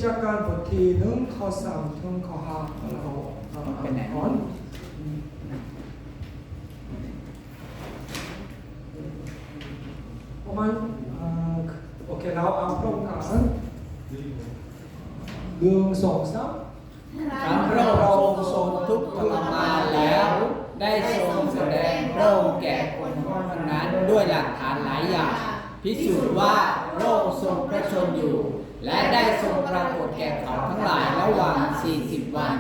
จากการบทที่1ข้อ3ถึงข้อ5เราก่อนประมาณโอเคเราเอาพร้อมกัน1 2 3ทั้งพระองค์ทรงทุกข์ทรมานแล้วได้ทรงแสดงพระองค์แก่คนทั้งนั้นด้วยหลักฐานหลายอย่างพิสูจน์ว่าพระองค์ทรงพระชนอยู่และได้ทรงปรากฏแก่เขาทั้งหลายระหว่าง40 วัน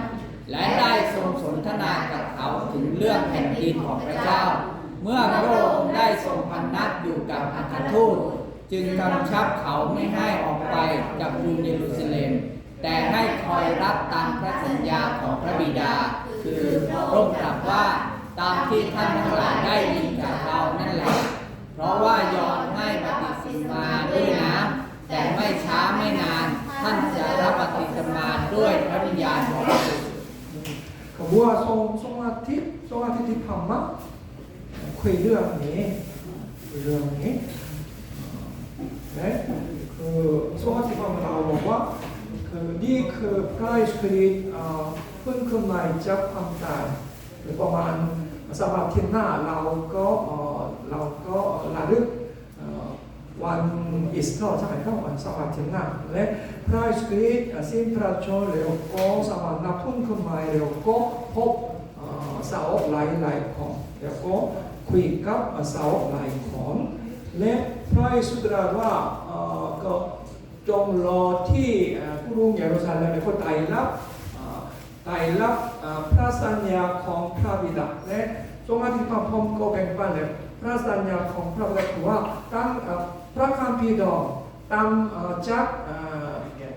และได้ทรงสนทนากับเขาถึงเรื่องแผ่นดินของพระเจ้าเมื่อพระองค์ได้ทรงพำนักอยู่กับอัครทูตจึงกำชับเขาไม่ให้ออกไปจากกรุงเยรูซาเล็มแต่ให้คอยรับตามพระสัญญาของพระบิดาคือพระองค์ตรัสว่าตามที่ท่านทั้งหลายได้ยินจากเรานั่นแหละเพราะว่ายอมให้บัพติศมาด้วยน้ำแต่ไม่ช้าไม่นานท่านจะรับบัพติศมาด้วยพระวิญญาณบริสุทธิ์ก็ว่าทรงอาทิตย์ที่ผ่านมาคุยเรื่องนี้นะคือทรงอาทิตย์ผ่านมาเราบอกว่าคือนี่คือพระเยซูคริสต์ฟื้นขึ้นมาจากความตายประมาณสำหรับที่หน้าเราก็ระลึกวันอีสเตอร์ใช่ไหมครับวันสำหรับที่หน้าและพระเยซูคริสต์สิ้นพระชนม์แล้วก็สำหรับนับฟื้นขึ้นมาแล้วก็พบสาวกหลายคนแล้วก็คุยกับสาวกหลายคนและพระเยซูตรัสว่าก็จงรอที่กรุงเยรูซาเล็มแล้วก็ไต่รับพระสัญญาของพระบิดาและทรงอธิษฐานพร้อมก็แบ่งปันเลยพระสัญญาของพระบิดาคือว่าตั้งพระคัมภีร์ดองตามจาก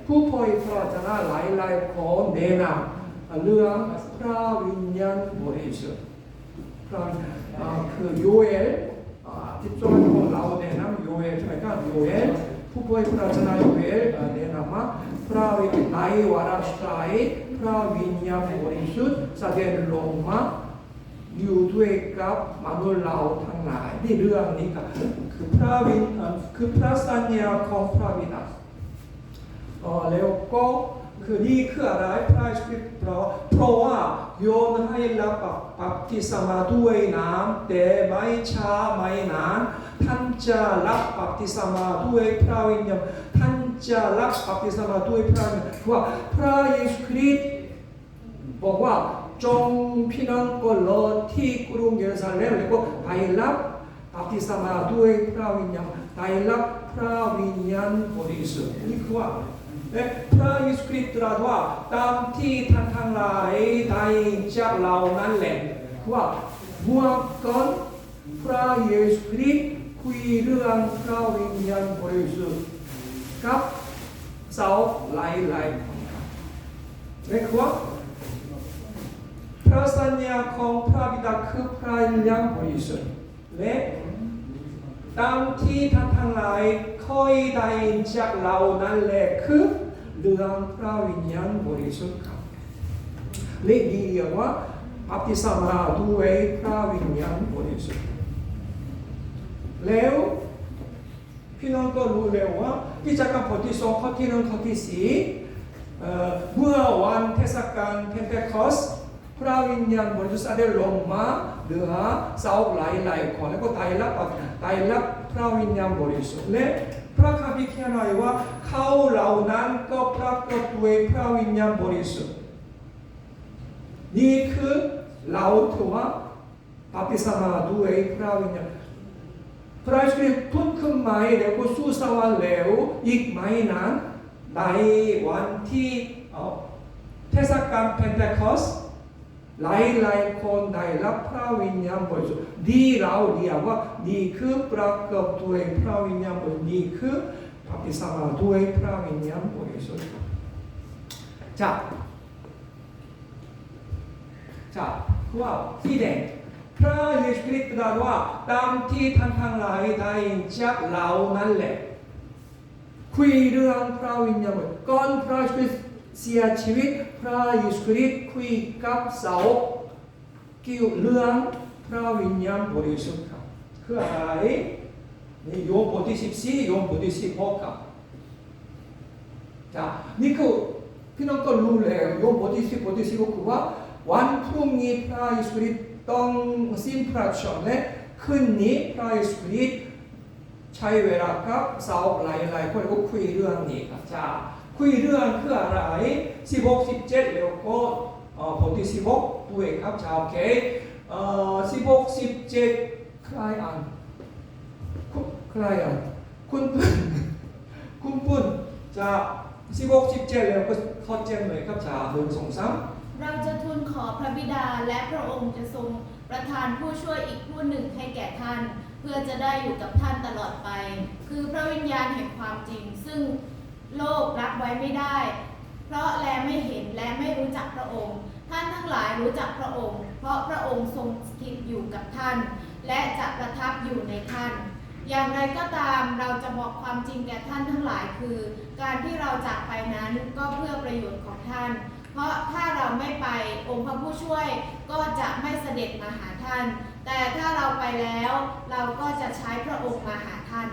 ผู้เผยพระวจนะหลายคนแนะนำเรื่องพระวิญญาณบริสุทธิ์คือโยเอลที่ทรงของเราแนะนำโยเอลใช่ไหมครับโยเอลผู้เผยพระวจนะโยเอลแนะนำว่าพระวิญญาณวาระสายพระวิญญาณบริสุทธิ์แสดงลงมาอยู่ด้วยกับมนุษย์เราทั้งหลายนี่เรื่องนี้ก็คือพระสัญญาของพระบิดาแล้วก็คือนี่คืออะไรพระคริสต์เพราะว่าโยนให้รับบัพติศมาด้วยน้ำแต่ไม่ช้าไม่นานท่านจะรับบัพติศมาด้วยพระวิญญาณท่านจะรับบัพติศมาด้วยพระวิญญาณเพราะว่าพระเยซูคริสต์บอกว่าจงพี่น้องก็รอที่กรุงเยรูซาเล็มแล้วก็ไปรับบัพติศมาด้วยพระวิญญาณไปรับพระวิญญาณบริสุทธิ์นี่คือว่าและพระเยซูคริสต์ตรัสว่าตามที่ท่านทั้งหลายได้จากเรานั้นแหละว่าเมื่อก่อนพระเยซูคริสต์คุยเรื่องพระวิญญาณบริสุทธิ์กับสาวหลายคนและว่าพระสัญญาของพระบิดาคือพระวิญญาณบริสุทธิ์และตามที่ท่านทั้งหลายคอยได้จากเรานั้นแหละคือเรื่องพระวิญญาณบริสุทธิ์ครับและเรียกว่าบัพติศมาด้วยพระวิญญาณบริสุทธิ์แล้วพี่น้องก็รู้แล้วว่ากิจกรรมบทที่2ข้อที่1ข้อที่4เมื่อวันเทศกาลเพนเทคอสพระวิญญาณบริสุทธิ์ได้ลงมาเหลือสาวกหลายคนแล้วก็ไต่รับพระวิญญาณบริสุทธิ์และพระคัมภีร์เขียนไว้ว่าเขาเหล่านั้นก็ปรากฏด้วยพระวิญญาณบริสุทธิ์นี่คือเราถือว่าบัพติศมาด้วยพระวิญญาณพระเยซูคริสต์พ้นขึ้นมาแล้วก็สู่สวรรค์แล้วอีกไม่นานในวันที่เทศกาลเพนเทคอสหลายคนได้รับพระวิญญาณบริสุทธิ์ดีเราเรียกว่านี่คือปรากฏด้วยพระวิญญาณบริสุทธิ์นี่คือบัพติศมาด้วยพระวิญญาณบริสุทธิ์จะว่าที่เด่นพระเยซูคริสต์ตรัสว่าตามที่ท่านทั้งหลายได้จากเรานั่นแหละคุยเรื่องพระวิญญาณก่อนพระเยซูคริสต์เสียชีวิตพระเยซูคริสต์คุยกับสาวกเกี่ยวเรื่องพระวิญญาณบริสุทธิ์ครับคืออะไรนี่โยมบทที่14โยมบทที่16ครับ 자, 니크 피넌 걸 룰래요. 요 보디시 그와 완풍이 프라이스크릿 덩 심프라션에 큰니 프라이스크릿 차이웨라카 사업 라이라이 그리고 쿠이르앙니까. 자, 쿠이르앙 그 아라이 16, 17 레오코 보디 16 부에캅. 자, 오케이. 16, 17 클라이안 쿤뿐. 자, 16, 17 레오코 첫째 뭐에캅. 자, 1, 2, 3 เราจะทูลขอพระบิดาและพระองค์จะทรงประทานผู้ช่วยอีกผู้หนึ่งให้แก่ท่าน เพื่อจะได้อยู่กับท่านตลอดไป คือพระวิญญาณแห่งความจริง ซึ่งโลกรับไว้ไม่ได้ เพราะแลไม่เห็นและไม่รู้จักพระองค์ ท่านทั้งหลายรู้จักพระองค์ เพราะพระองค์ทรงสถิตอยู่กับท่าน และจะประทับอยู่ในท่าน อย่างไรก็ตามเราจะบอกความจริงแก่ท่านทั้งหลายคือ การที่เราจากไปนั้นก็เพื่อประโยชน์ของท่าน เพราะถ้าเราไม่ไปองค์พระผู้ช่วยก็จะไม่เสด็จมาหาท่าน แต่ถ้าเราไปแล้วเราก็จะใช้พระองค์มาหาท่าน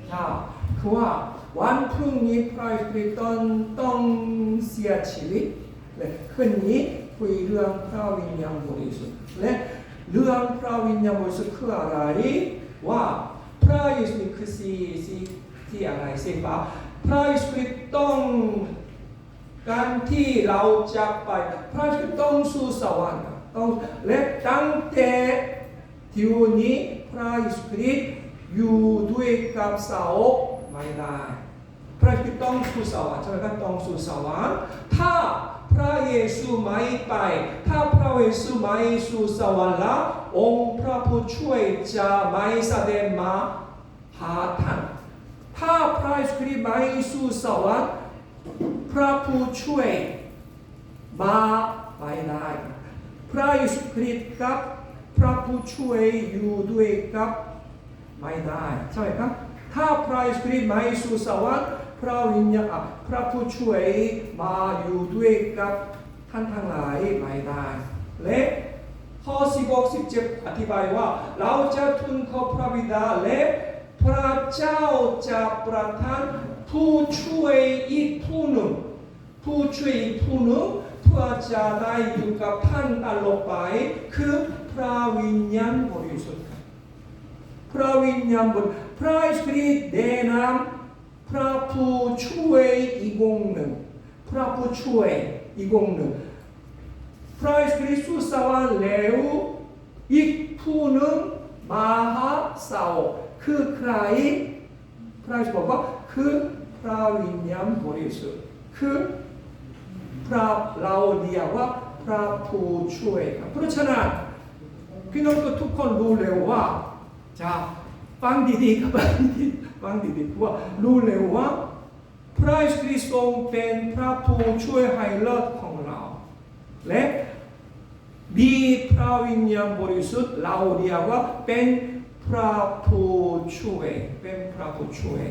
자, 그와 완풍이 프라이스크릿 덩 시아치리 흔히 구이르앙 프라윈양 보리수 르앙 프라윈양 보리수 그 아라이 와 프라이스크릿 그 아라이 세바 프라이스크릿 덩การที่เราจะไปพระจะต้องสู่สวรรค์ต้องและตั้งแต่ที่นี้พระเยซูคริสต์อยู่ด้วยกับสาวกไม่ได้พระจะต้องสู่สวรรค์ใช่ไหมครับต้องสู่สวรรค์ถ้าพระเยซูไม่ไปถ้าพระเยซูไม่สู่สวรรค์แล้วองค์พระผู้ช่วยจะไม่แสดงมาหาท่านถ้าพระเยซูคริสต์ไม่สู่สวรรค์พระผู้ช่วยมาไม่ได้พระเยซูคริสต์กับพระผู้ช่วยอยู่ด้วยกับไม่ได้ใช่ไหมครับถ้าพระเยซูคริสต์ไม่สู่สวรรค์พระวิญญาณพระผู้ช่วยมาอยู่ด้วยกับท่านทั้งหลายไม่ได้และข้อ16 17อธิบายว่าเราจะทูลขอพระบิดาและพระเจ้าจะประทานผู้ช่วยอีกผู้หนึ่งเพื่อจะได้อยู่กับท่านตลอดไปคือพระวิญญาณบริสุทธิ์พระวิญญาณบริสุทธิ์พระเยซูคริสต์ได้นำพระผู้ช่วยอีกองค์หนึ่งพระผู้ช่วยอีกองค์หนึ่งพระเยซูคริสต์สู่สวรรค์แล้วอีกผู้หนึ่งมาหาสาวกคือใครพระเยซูบอกว่าคือพระวิญญาณบริสุทธิ์คือพระเราเรียกว่าพระผู้ช่วยเพราะฉะนั้นพี่น้องทุกคนรู้เลยว่าจะฟังดีๆครับฟังดีๆเพราะว่ารู้เลยว่าพระเยซูคริสต์ทรงเป็นพระผู้ช่วยให้เลิศของเราและมีพระวิญญาณบริสุทธิ์เราเรียกว่าเป็นพระผู้ช่วยเป็นพระผู้ช่วย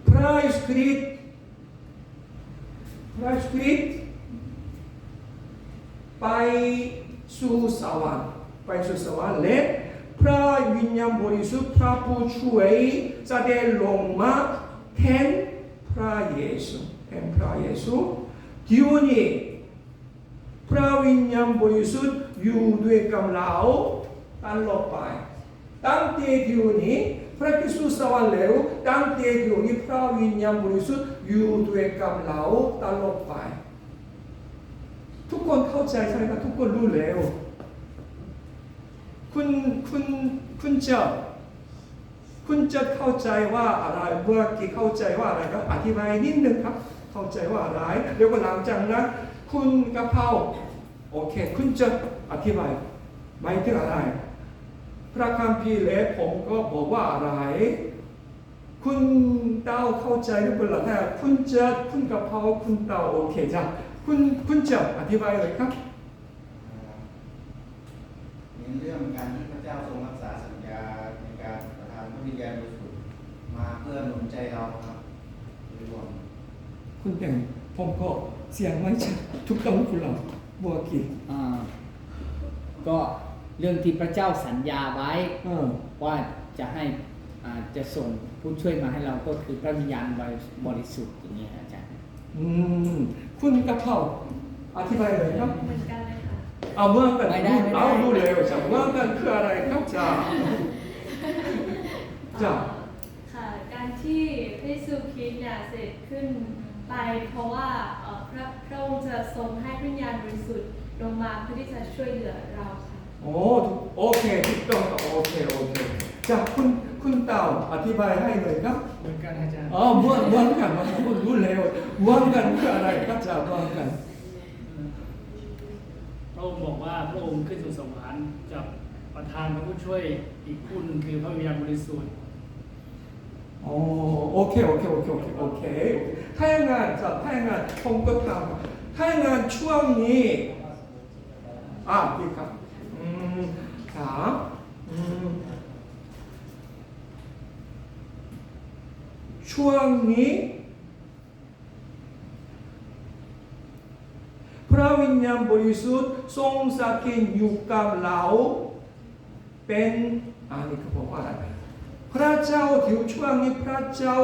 พระเยซูคริสต์ไปสู่สวรรค์และพระวิญญาณบริสุทธิ์พระผู้ช่วยจะได้ลงมาแทนพระเยซูที่นี้พระวิญญาณบริสุทธิ์อยู่ด้วยกับเราตลอดไปตั้งแต่ที่นี้พระคริสต์สวรรค์แล้วตั้งแต่ที่นี้พระวิญญาณบริสุทธิ์อยู่ด้วยกับเราตลอดไปทุกคนเข้าใจใช่ไหมครับทุกคนรู้แล้วคุณจะเข้าใจว่าอะไรเมื่อกี้เข้าใจว่าอะไรครับอธิบายนิดนึงครับเข้าใจว่าอะไรเดี๋ยวก็หลังจากนั้นคุณกะเพราโอเคคุณจะอธิบายหมายถึงอะไรพระคัมภีร์และผมก็บอกว่าอะไรคุณเต้าเข้าใจหรือเปล่าถ้าคุณกะเพราคุณเต้าโอเคจ้ะคุณจะอธิบายเลยครับในเรื่องการที่พระเจ้าทรงรักษาสัญญาในการประทานพระวิญญาณบริสุทธิ์มาเพื่อหนุนใจเราครับรวมคุณแต่งผมก็เสียงไม่ชัดทุกต้องคุณเราบัวกีก็เรื่องที่พระเจ้าสัญญาไว้ว่าจะให้ จะส่งผู้ช่วยมาให้เราก็คือพระวิญญาณบริสุทธิ์อย่างนี้อาจารย์ คุณกะเพราอธิบายเลยครับ เหมือนกันเลยค่ะ เอาเมื่อกัน ไม่ได้ เอาดูเร็วจ้ะเมื่อกันคืออะไรครับจ้ะจ้ะ ค่ะการที่พระเยซูคริสต์เนี่ยเสด็จขึ้นไปเพราะว่าพระองค์จะทรงให้พระวิญญาณบริสุทธิ์ลงมาเพื่อที่จะช่วยเหลือเราค่ะ โอเคถูกต้องครับโอเคจ้ะคุณเต่าอธิบายให้เลยครับ เหมือนกันอาจารย์ เหมือนกันว่าคุณรู้เร็วเหมือนกันคืออะไรครับจ้ะเหมือนกัน พระองค์บอกว่าพระองค์ขึ้นสู่สวรรค์จะประทานพระผู้ช่วยอีกผู้หนึงคือพระวิญญาณบริสุทธิ์ โอเคถ้าอย่างนั้นผมก็ถามถ้าอย่างนั้นช่วงนี้ดีครับถามช่วงนี้พระวิญญาณบริสุทธิ์ทรงสถิตอยู่กับเราเป็นนี่เขาบอกว่าอะไรพระเจ้าที่ช่วงนี้พระเจ้า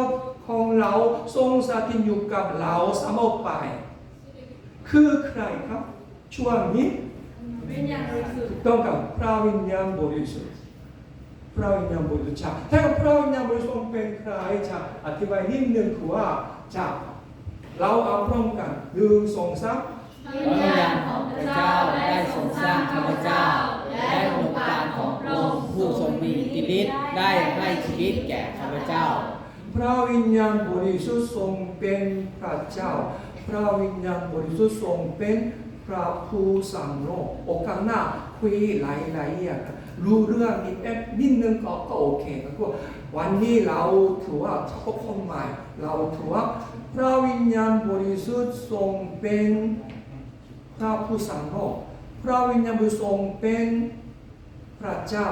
ของเราทรงสถิตอยู่กับเราเสมอไปคือใครครับช่วงนี้ วิญญาณบริสุทธิ์ ต้องกับพระวิญญาณบริสุทธิ์พระวิญญาณบริสุทธิ์ถ้าพระวิญญาณบริสุทธิ์เป็นใครจะอธิบายนิดนึงคือว่าเราเอาพร้อมกัน1 2 3 พระวิญญาณของพระเจ้าได้ทรงสร้างข้าพเจ้า และองค์การของพระองค์ผู้ทรงมีอิทธิฤทธิ์ได้ให้ชีวิตแก่ข้าพเจ้า พระวิญญาณบริสุทธิ์ทรงเป็นพระเจ้าพระวิญญาณบริสุทธิ์ทรงเป็นพระผู้สร้างโลกโอกาสหน้าคุยหลายอย่างรู้เรื่องนี้นิดนึงก็โอเคก็วันนี้เราถือว่าเฉพาะคนใหม่เราถือว่าพระวิญญาณบริสุทธิ์ทรงเป็นพระผู้สร้างโลกพระวิญญาณบริสุทธิ์ทรงเป็นพระเจ้า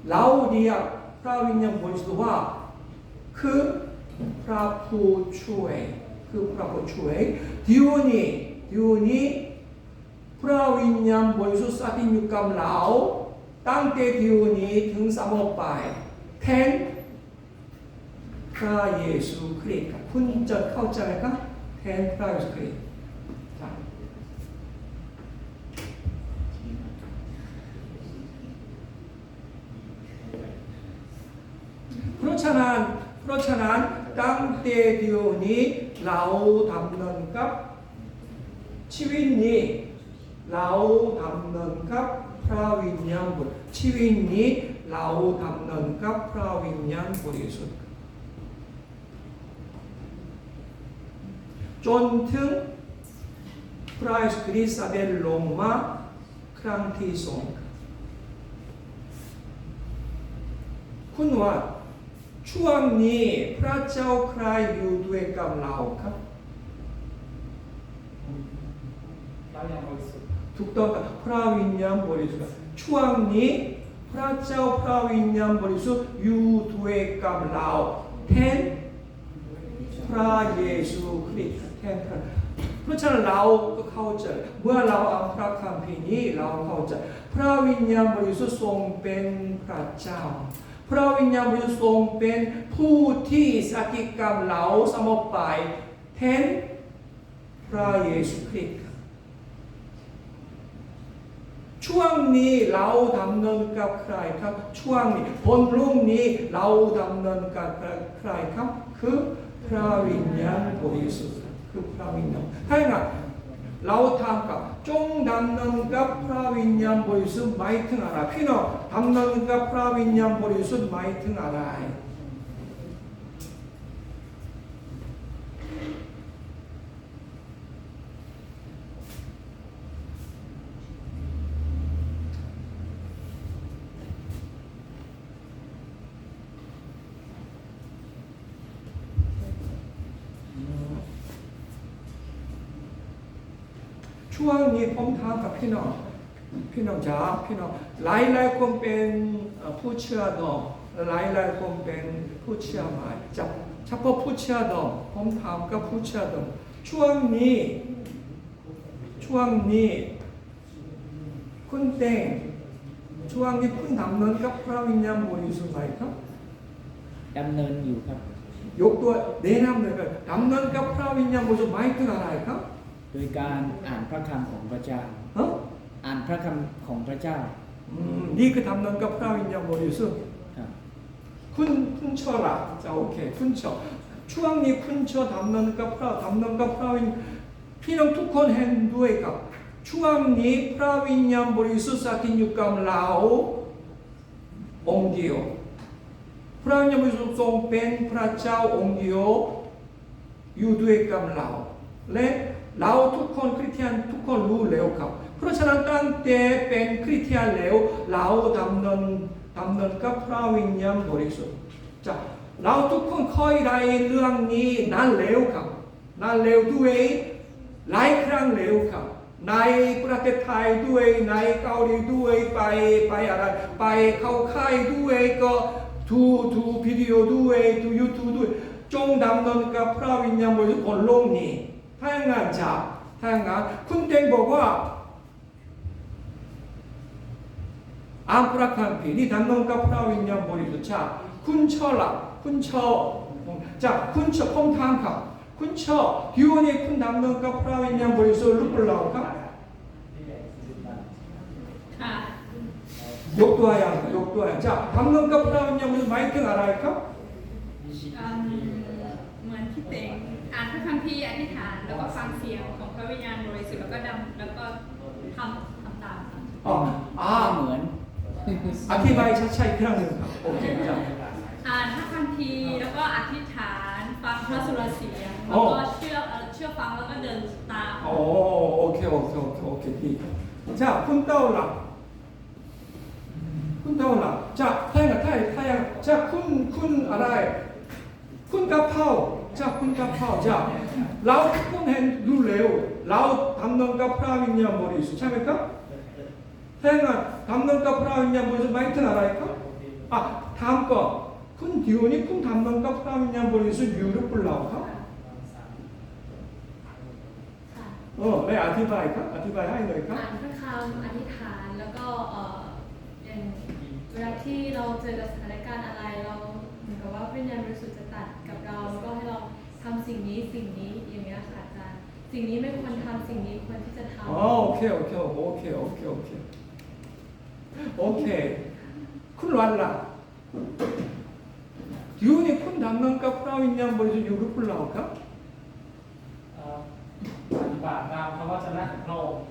เราเรียกพระวิญญาณบริสุทธิ์ว่าคือพระผู้ช่วยคือพระผู้ช่วยเดี๋ยวนี้พระวิญญาณบริสุทธิ์สถิตอยู่กับเราตั้งแต่เดี๋ยวนี้ถึงเสมอไปแทนพระเยซูคริสต์คุณจะเข้าใจไหมครับแทนพระเยซูคริสต์เพราะฉะนั้นตั้งแต่เดี๋ยวนี้เราทำเนินกับชีวิตนี้เราทำเนินกับพระวิญญาณบริสุทธิ์ชีวิตนี้เราทำเนินกับพระวิญญาณบริสุทธิ์จนถึงพระเยซูคริสต์เสด็จลงมาครั้งที่2คุณว่าช่วงนี้พระเจ้าใครอยู่ด้วยกับเราครับถูกต้องกับพระวิญญาณบริสุทธิ์ช่วงนี้พระเจ้าพระวิญญาณบริสุทธิ์อยู่ด้วยกับเราแทนพระเยซูคริสต์แทนพระเพราะฉะนั้นเราก็เข้าใจเมื่อเราอ่านพระคัมภีร์นี้เราเข้าใจพระวิญญาณบริสุทธิ์ทรงเป็นพระเจ้าพระวิญญาณบริสุทธิ์ทรงเป็นผู้ที่สถิตกับเราเสมอไปแทนพระเยซูคริสต์ช่วงนี้เราดำเนินกับใครครับช่วงนี้วันพรุ่งนี้เราดำเนินกับใครครับคือพระวิญญาณบริสุทธิ์คือพระวิญญาณถ้าอย่างนั้นเราทำกับจงดำเนินกับพระวิญญาณบริสุทธิ์หมายถึงอะไรพี่น้องดำเนินกับพระวิญญาณบริสุทธิ์หมายถึงอะไรช่วงนี้ผมถามกับพี่น้องจ๋าพี่น้องหลายคนเป็นผู้เชื่อดองหลายคนเป็นผู้เชื่อใหม่เฉพาะผู้เชื่อดองผมถามกับผู้เชื่อดองช่วงนี้คุณเต็งช่วงนี้คุณทำเนินกับพระวิญญาณบริสุทธิ์ไหมครับ ดำเนินอยู่ครับ ยกตัวแนะนำเลยครับดำเนินกับพระวิญญาณบริสุทธิ์หมายถึงอะไรครับ โดยการอ่านพระคำของพระเจ้า ฮะ อ่านพระคำของพระเจ้า นี่คือดำเนินกับพระวิญญาณบริสุทธิ์ ครับ คุณชอบละจะโอเคคุณชอบช่วงนี้คุณชอบดำเนินกับพระดำเนินกับพระวิญญาณพี่น้องทุกคนเห็นด้วยครับช่วงนี้พระวิญญาณบริสุทธิ์สถิตอยู่กับเราองค์เดียวพระวิญญาณบริสุทธิ์ทรงเป็นพระเจ้าองค์เดียวอยู่ด้วยกับเราและเราทุกคนคริสเตียนทุกคนรู้แล้วครับเพราะฉะนั้นตั้งแต่เป็นคริสเตียนแล้วเราดำเนินกับพระวิญญาณบริสุทธิ์จะเราทุกคนคอยได้เรื่องนี้นั่นแล้วครับนั่นแล้วด้วยหลายครั้งแล้วครับในประเทศไทยด้วยในเกาหลีด้วยไปอะไรไปเข้าค่ายด้วยก็ทูวิดีโอด้วยทูยูทูบด้วยจงดำเนินกับพระวิญญาณบริสุทธิ์บนโลกนี้ถ้าอย่างนั้นจะถ้าอย่างนั้นคุณเต็งบอกว่าอ่านพระคัมภีร์นี่ดำเนินกับพระวิญญาณบริสุทธิ์จะคุณชอบละคุณชอบจะคุณชอบผมถามครับคุณชอบอยู่ในคุณดำเนินกับพระวิญญาณบริสุทธิ์หรือเปล่าครับ ค่ะ ยกตัวอย่างจะดำเนินกับพระวิญญาณบริสุทธิ์หมายถึงอะไรครับ เหมือนที่เต็งอ่านพระคัมภีร์อธิษฐานแล้วก็ฟังเสียงของพระวิญญาณบริสุทธิ์แล้วก็แล้วก็ทำตามค่ะ เหมือน อธิบายชัดๆอีกครั้งหนึ่งครับโอเคจ้ะ อ่านพระคัมภีร์แล้วก็อธิษฐานฟังพระสุรเสียงแล้วก็เชื่อฟังแล้วก็เดินตาม โอเคดีจ้ะคุณเต้าหลับจ้ะถ้าอย่างจ้ะคุณอะไรคุณกะเพราจ้ะคุณกะเพราจ้ะเราคุณเห็นดูเร็วเราทำนองกับพระวิญญาณบริสุทธิ์ใช่ไหมครับถ้าอย่างนั้นทำนองกับพระวิญญาณบริสุทธิ์หมายถึงอะไรครับถามก่อนคุณอยู่นี่คุณทำนองกับพระวิญญาณบริสุทธิ์อยู่หรือเปล่าครับได้อธิบายครับอธิบายให้หน่อยครับ อ่านพระคำอธิษฐานแล้วก็อย่างเวลาที่เราเจอกับสถานการณ์อะไรเราเหมือนกับว่าพระวิญญาณบริสุทธิ์จะตัดกับเราแล้วก็ให้เราทำสิ่งนี้อย่างเงี้ยค่ะอาจารย์สิ่งนี้ไม่ควรทำสิ่งนี้ควรที่จะทำ โอเคคุณวันล่ะอยู่นี่คุณดำเนินกับพระวิญญาณบริสุทธิ์อยู่หรือเปล่าครับ ปฏิบัติตามพระวจนะของพระองค์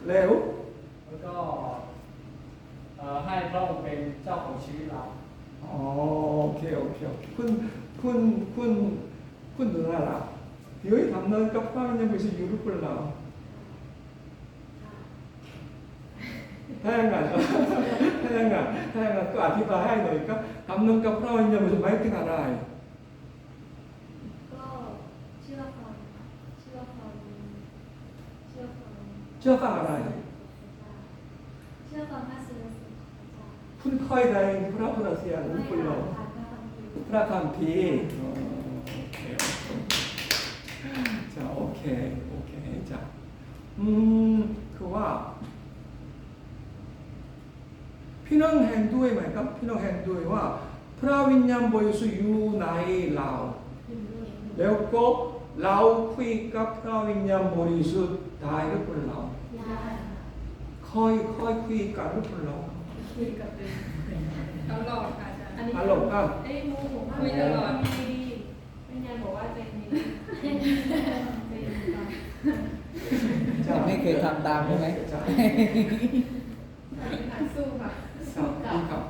แล้ว แล้วก็ให้พระองค์เป็นเจ้าของชีวิตเรา โอเคคุณดูนะล่ะอยู่นี่ดำเนินกับพระวิญญาณบริสุทธิ์อยู่หรือเปล่าถ้าอย่างนั้นก็อธิบายให้หน่อยครับดำเนินกับพระวิญญาณบริสุทธิ์หมายถึงอะไร ก็เชื่อฟังอะไร เชื่อฟังพระสุรเสียง คุณค่อยได้พระพุทธเสียงหรือเปล่าพระคัมภีร์จะโอเคจ้ะคือว่าพี่น้องเห็นด้วยไหมครับพี่น้องเห็นด้วยว่าพระวิญญาณบริสุทธิ์อยู่ในเราแล้วก็เราคุยกับพระวิญญาณบริสุทธิ์ได้หรือเปล่าค่อยคุยกันหรือเปล่า คุยกับตัวเอง ตลอดค่ะอาจารย์ อันนี้ ฮัลโหลครับ โมโหมาก คุยตลอด ดีไม่งั้นบอกว่าใจดีใจดีก่อน ไม่เคยทำตามใช่ไหม จ้ะ สู้ค่ะ ครับ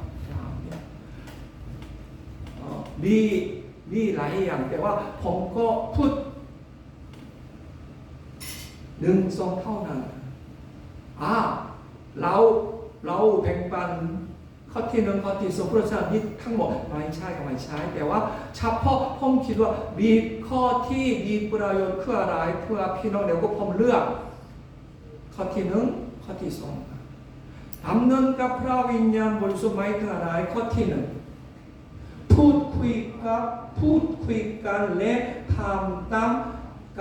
มีหลายอย่างแต่ว่าผมก็พูด1-2เท่านั้นเราแบ่งปันข้อที่1ข้อที่2เพราะฉะนั้นนี่ทั้งหมดไม่ใช่แต่ว่าเฉพาะผมคิดว่ามีข้อที่มีประโยชน์คืออะไรเพื่อพี่น้องเดี๋ยวก็ผมเลือกข้อที่1ข้อที่2ดำเนินกับพระวิญญาณบริสุทธิ์หมายถึงอะไรข้อที่1พูดคุยกันและทำตาม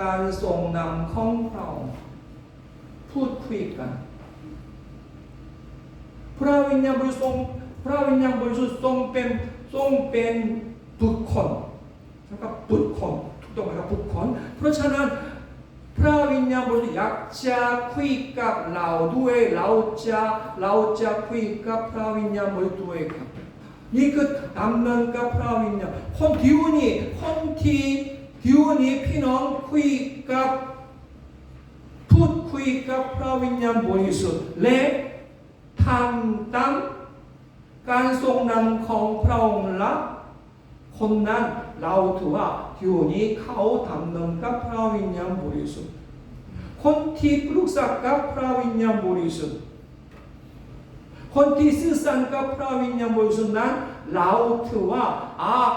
การทรงนำของเราพูดคุยกันพระวิญญาณบริสุทธิ์ทรงเป็น บุคคลนะครับบุคคลถูกต้องไหมครับบุคคลเพราะฉะนั้นพระวิญญาณบริสุทธิ์อยากจะคุยกับเราด้วยเราจะคุยกับพระวิญญาณบริสุทธิ์ด้วยครับนี่คือดำเนินกับพระวิญญาณคนที่พี่น้องคุยกับพูดคุยกับพระวิญญาณบริสุทธิ์และทำตามการทรงนำของพระองค์ละคนนั้นเราถือว่าที่นี้เขาทำนำกับพระวิญญาณบริสุทธิ์คนที่ปรึกษากับพระวิญญาณบริสุทธิ์คนที่สื่อสารกับพระวิญญาณบริสุทธิ์นั้นเราถือว่า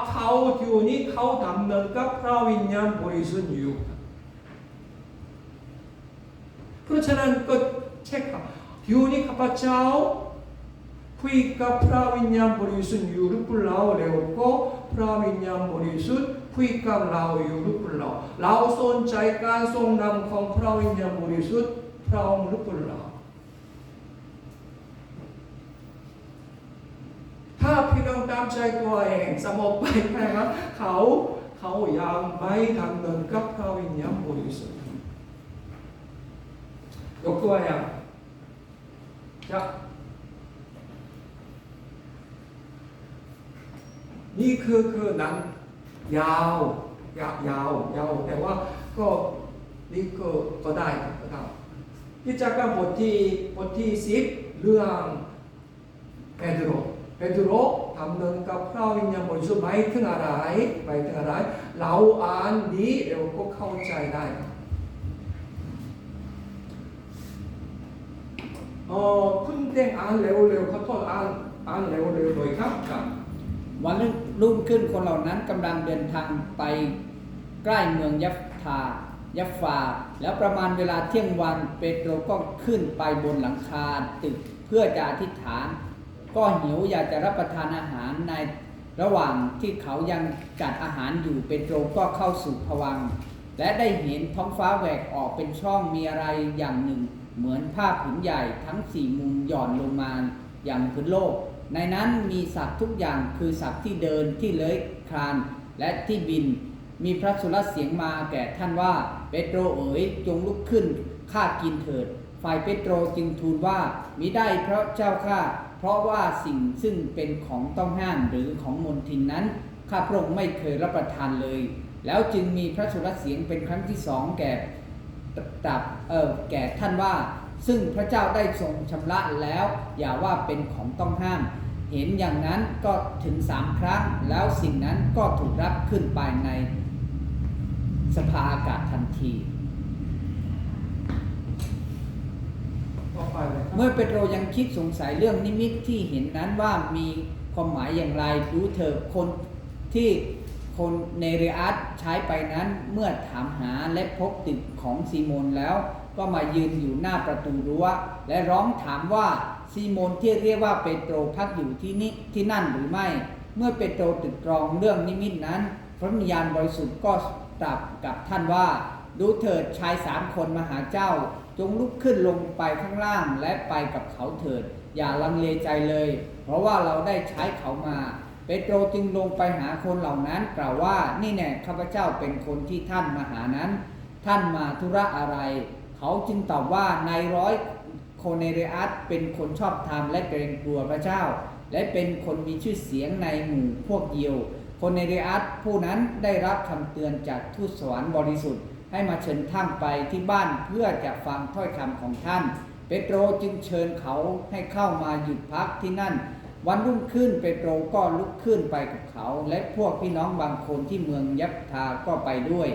เขาที่นี้เขาทำนำกับพระวิญญาณบริสุทธิ์อยู่เพราะฉะนั้นก็เช็คครับที่นี้ข้าพเจ้าคุยกับพระวิญญาณบริสุทธิ์อยู่หรือเปล่าแล้วก็พระวิญญาณบริสุทธิ์คุยกับเราอยู่หรือเปล่าเราสนใจการทรงนำของพระวิญญาณบริสุทธิ์พระองค์หรือเปล่าถ้าพี่น้องตามใจตัวเองสมบไปแค่นั้นเขายังไม่ทำเนินกับพระวิญญาณบริสุทธิ์ยกตัวอย่างนี่คือนั้นยาวแต่ว่าก็นี่ก็ได้กิจกรรมบทที่10เรื่องเปโตรทำเนินกับพระวิญญาณบริสุทธิ์หมายถึงอะไรเราอ่านนี้เราก็เข้าใจได้คุณเต้งอ่านเร็วๆขอโทษอ่านเร็วๆหน่อยครับวันรุ่งขึ้นคนเหล่านั้นกำลังเดินทางไปใกล้เมืองยัฟฟาแล้วประมาณเวลาเที่ยงวันเปโตรก็ขึ้นไปบนหลังคาตึกเพื่อจะอธิษฐานก็หิวอยากจะรับประทานอาหารในระหว่างที่เขายังจัดอาหารอยู่เปโตรก็เข้าสู่ภวังค์และได้เห็นท้องฟ้าแหวกออกเป็นช่องมีอะไรอย่างหนึ่งเหมือนผ้าผืนใหญ่ทั้ง4มุมหย่อนลงมาอย่างพื้นโลกในนั้นมีสัตว์ทุกอย่างคือสัตว์ที่เดินที่เลื้อยคลานและที่บินมีพระสุรเสียงมาแก่ท่านว่าเปโตรเอ๋ยจงลุกขึ้นข้ากินเถิดฝ่ายเปโตรจึงทูลว่ามิได้เพราะเจ้าข้าเพราะว่าสิ่งซึ่งเป็นของต้องห้ามหรือของมลทินนั้นข้าพระองค์ไม่เคยรับประทานเลยแล้วจึงมีพระสุรเสียงเป็นครั้งที่2แก่ท่านว่าซึ่งพระเจ้าได้ทรงชำระแล้วอย่าว่าเป็นของต้องห้ามเห็นอย่างนั้นก็ถึง3ครั้งแล้วสิ่งนั้นก็ถูกรับขึ้นไปในสภาอากาศทันทีเมื่อเปโตรยังคิดสงสัยเรื่องนิมิตที่เห็นนั้นว่ามีความหมายอย่างไรดูเถิดคนที่คนเนเรอัสใช้ไปนั้นเมื่อถามหาและพบตึกของซีโมนแล้วก็มายืนอยู่หน้าประตูรั้วและร้องถามว่าซีโมนที่เรียกว่าเปโตรพักอยู่ที่นั่นหรือไม่เมื่อเปโตรตรึกตรองเรื่องนิมิตนั้นพระวิญญาณบริสุทธิ์ก็ตรัสกับท่านว่าดูเถิดชาย3 คนมาหาเจ้าจงลุกขึ้นลงไปข้างล่างและไปกับเขาเถิดอย่าลังเลใจเลยเพราะว่าเราได้ใช้เขามาเปโตรจึงลงไปหาคนเหล่านั้นกล่าวว่านี่แน่ข้าพเจ้าเป็นคนที่ท่านมาหานั้นท่านมาธุระอะไรเขาจึงตอบว่านายร้อยโคเนเรอัสเป็นคนชอบธรรมและเกรงกลัวพระเจ้าและเป็นคนมีชื่อเสียงในหมู่พวกยิวโคเนเรอัสผู้นั้นได้รับคำเตือนจากทูตสวรรค์บริสุทธิ์ให้มาเชิญท่านไปที่บ้านเพื่อจะฟังถ้อยคำของท่านเปโตรจึงเชิญเขาให้เข้ามาหยุดพักที่นั่นวันรุ่งขึ้นเปโตรก็ลุกขึ้นไปกับเขาและพวกพี่น้องบางคนที่เมืองยัฟทาก็ไปด้วย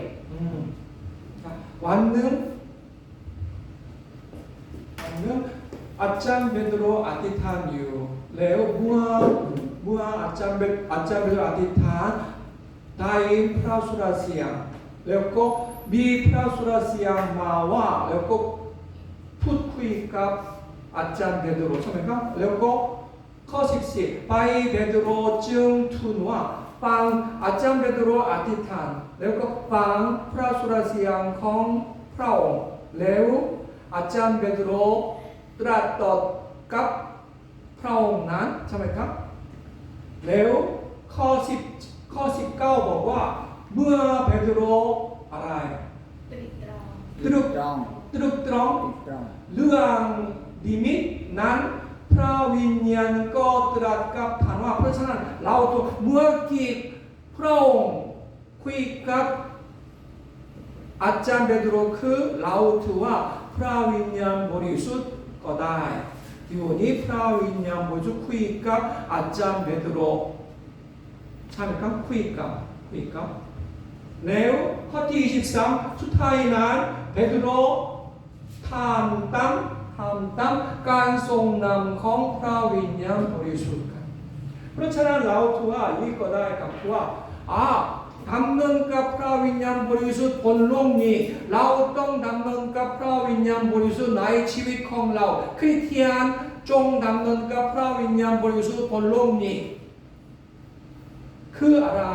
วันหนึ่งอาจารย์เปโตรอธิษฐานอยู่แล้วเมื่ออาจารย์เปโตรอธิษฐานได้พระสุรเสียงแล้วก็มีพระสุรเสียงมาว่าแล้วก็พูดคุยกับอาจารย์เปโตรใช่ไหมครับแล้วก็ข้อ14ไปเปโตรจึงทูลว่าฟังอาจารย์เปโตรอธิษฐานแล้วก็ฟังพระสุรเสียงของพระองค์แล้วอาจารย์เปโตรตรัสตอบกับพระองค์นั้นใช่ไหมครับแล้วข้อ ข้อ 19 บอกว่า เมื่อเปโตรอะไร ตรึกตรอง ตรึก ตรอง ตรึกตรอง ตรอง เรื่องดิมิตนั้นพระวิญญาณก็ตรัสกับท่านว่าเพราะฉะนั้นเราตัวเมื่อกี้พระองค์คุยกับอาจารย์เปโตรคือเราถือว่าพระวิญญาณบริสุทธิ์ก็ได้ทีนี้พระวิญญาณบริสุทธิ์คุยกับอาจารย์เปโตรใช่ไหมครับคุยกับแล้วข้อที่23สุดท้ายนั้นเปโตรทำตามการทรงนำของพระวิญญาณบริสุทธิ์กันเพราะฉะนั้นเราถือว่านี่ก็ได้กับว่าดำเนินกับพระวิญญาณบริสุทธิ์บนโลกนี้เราต้องดำเนินกับพระวิญญาณบริสุทธิ์ในชีวิตของเราคริสเตียนจงดำเนินกับพระวิญญาณบริสุทธิ์บนโลกนี้คืออะไร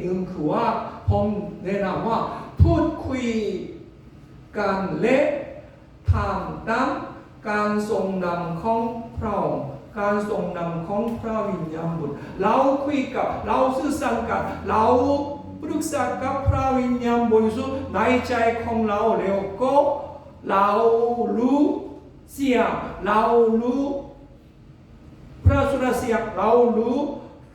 หนึ่งคือว่าผมแนะนำว่าพูดคุยกันและทำตามการทรงนำของพระองค์การทรงนำของพระวิญญาณบุตรเราคุยกับเราสื่อสารกันเราปรึกษากับพระวิญญาณบริสุทธิ์ในใจของเราแล้วก็เรารู้เสียงเรารู้พระสุรเสียงเรารู้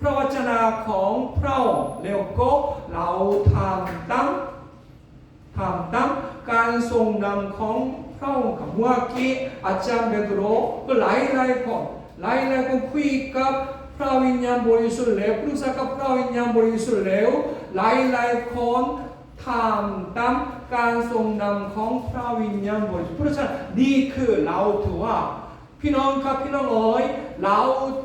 พระวจนะของพระองค์แล้วก็เราทำตามการทรงนำของพระองค์กับเมื่อกี้อาจารย์เปโตรก็หลายคนคุยกับพระวิญญาณบริสุทธิ์แล้วปรึกษากับพระวิญญาณบริสุทธิ์แล้วหลายคนทำตามการทรงนำของพระวิญญาณบริสุทธิ์เพราะฉะนั้นนี่คือเราถือว่าพี่น้องครับพี่น้องเอ๋ยเรา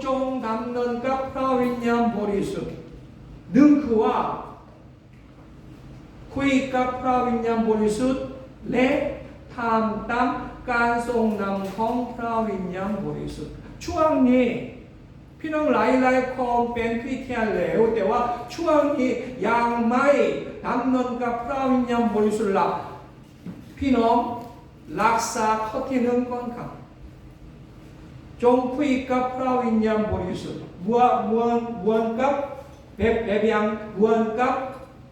จงดำเนินกับพระวิญญาณบริสุทธิ์หนึ่งคือว่าคุยกับพระวิญญาณบริสุทธิ์และทำตามการทรงนำของพระวิญญาณบริสุทธิ์ช่วงนี้พี่น้องหลายคนเป็นคริสเตียนแล้วแต่ว่าช่วงนี้ยังไม่ดำเนินกับพระวิญญาณบริสุทธิ์ละพี่น้องรักษาข้อที่หนึ่งก่อนครับจงคุยกับพระวิญญาณบริสุทธิ์เหมือนกับแบบอย่างเหมือนกับ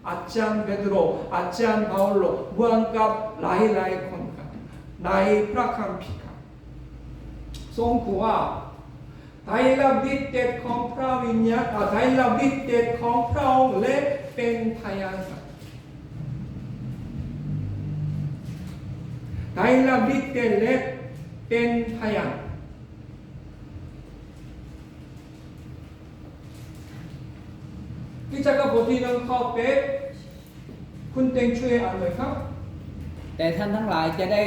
อาจารย์เปโตรอาจารย์เปาโลเหมือนกับหลายคนครับในพระคัมภีร์ครับทรงกว่าได้รับฤทธิ์ของพระวิญญาณได้รับฤทธิ์ของพระองค์และเป็นพยานครับได้รับฤทธิ์และเป็นพยานที่จะกับบทที่หนึ่งข้อ8คุณเต็งช่วยอ่านเลยครับแต่ท่านทั้งหลายจะได้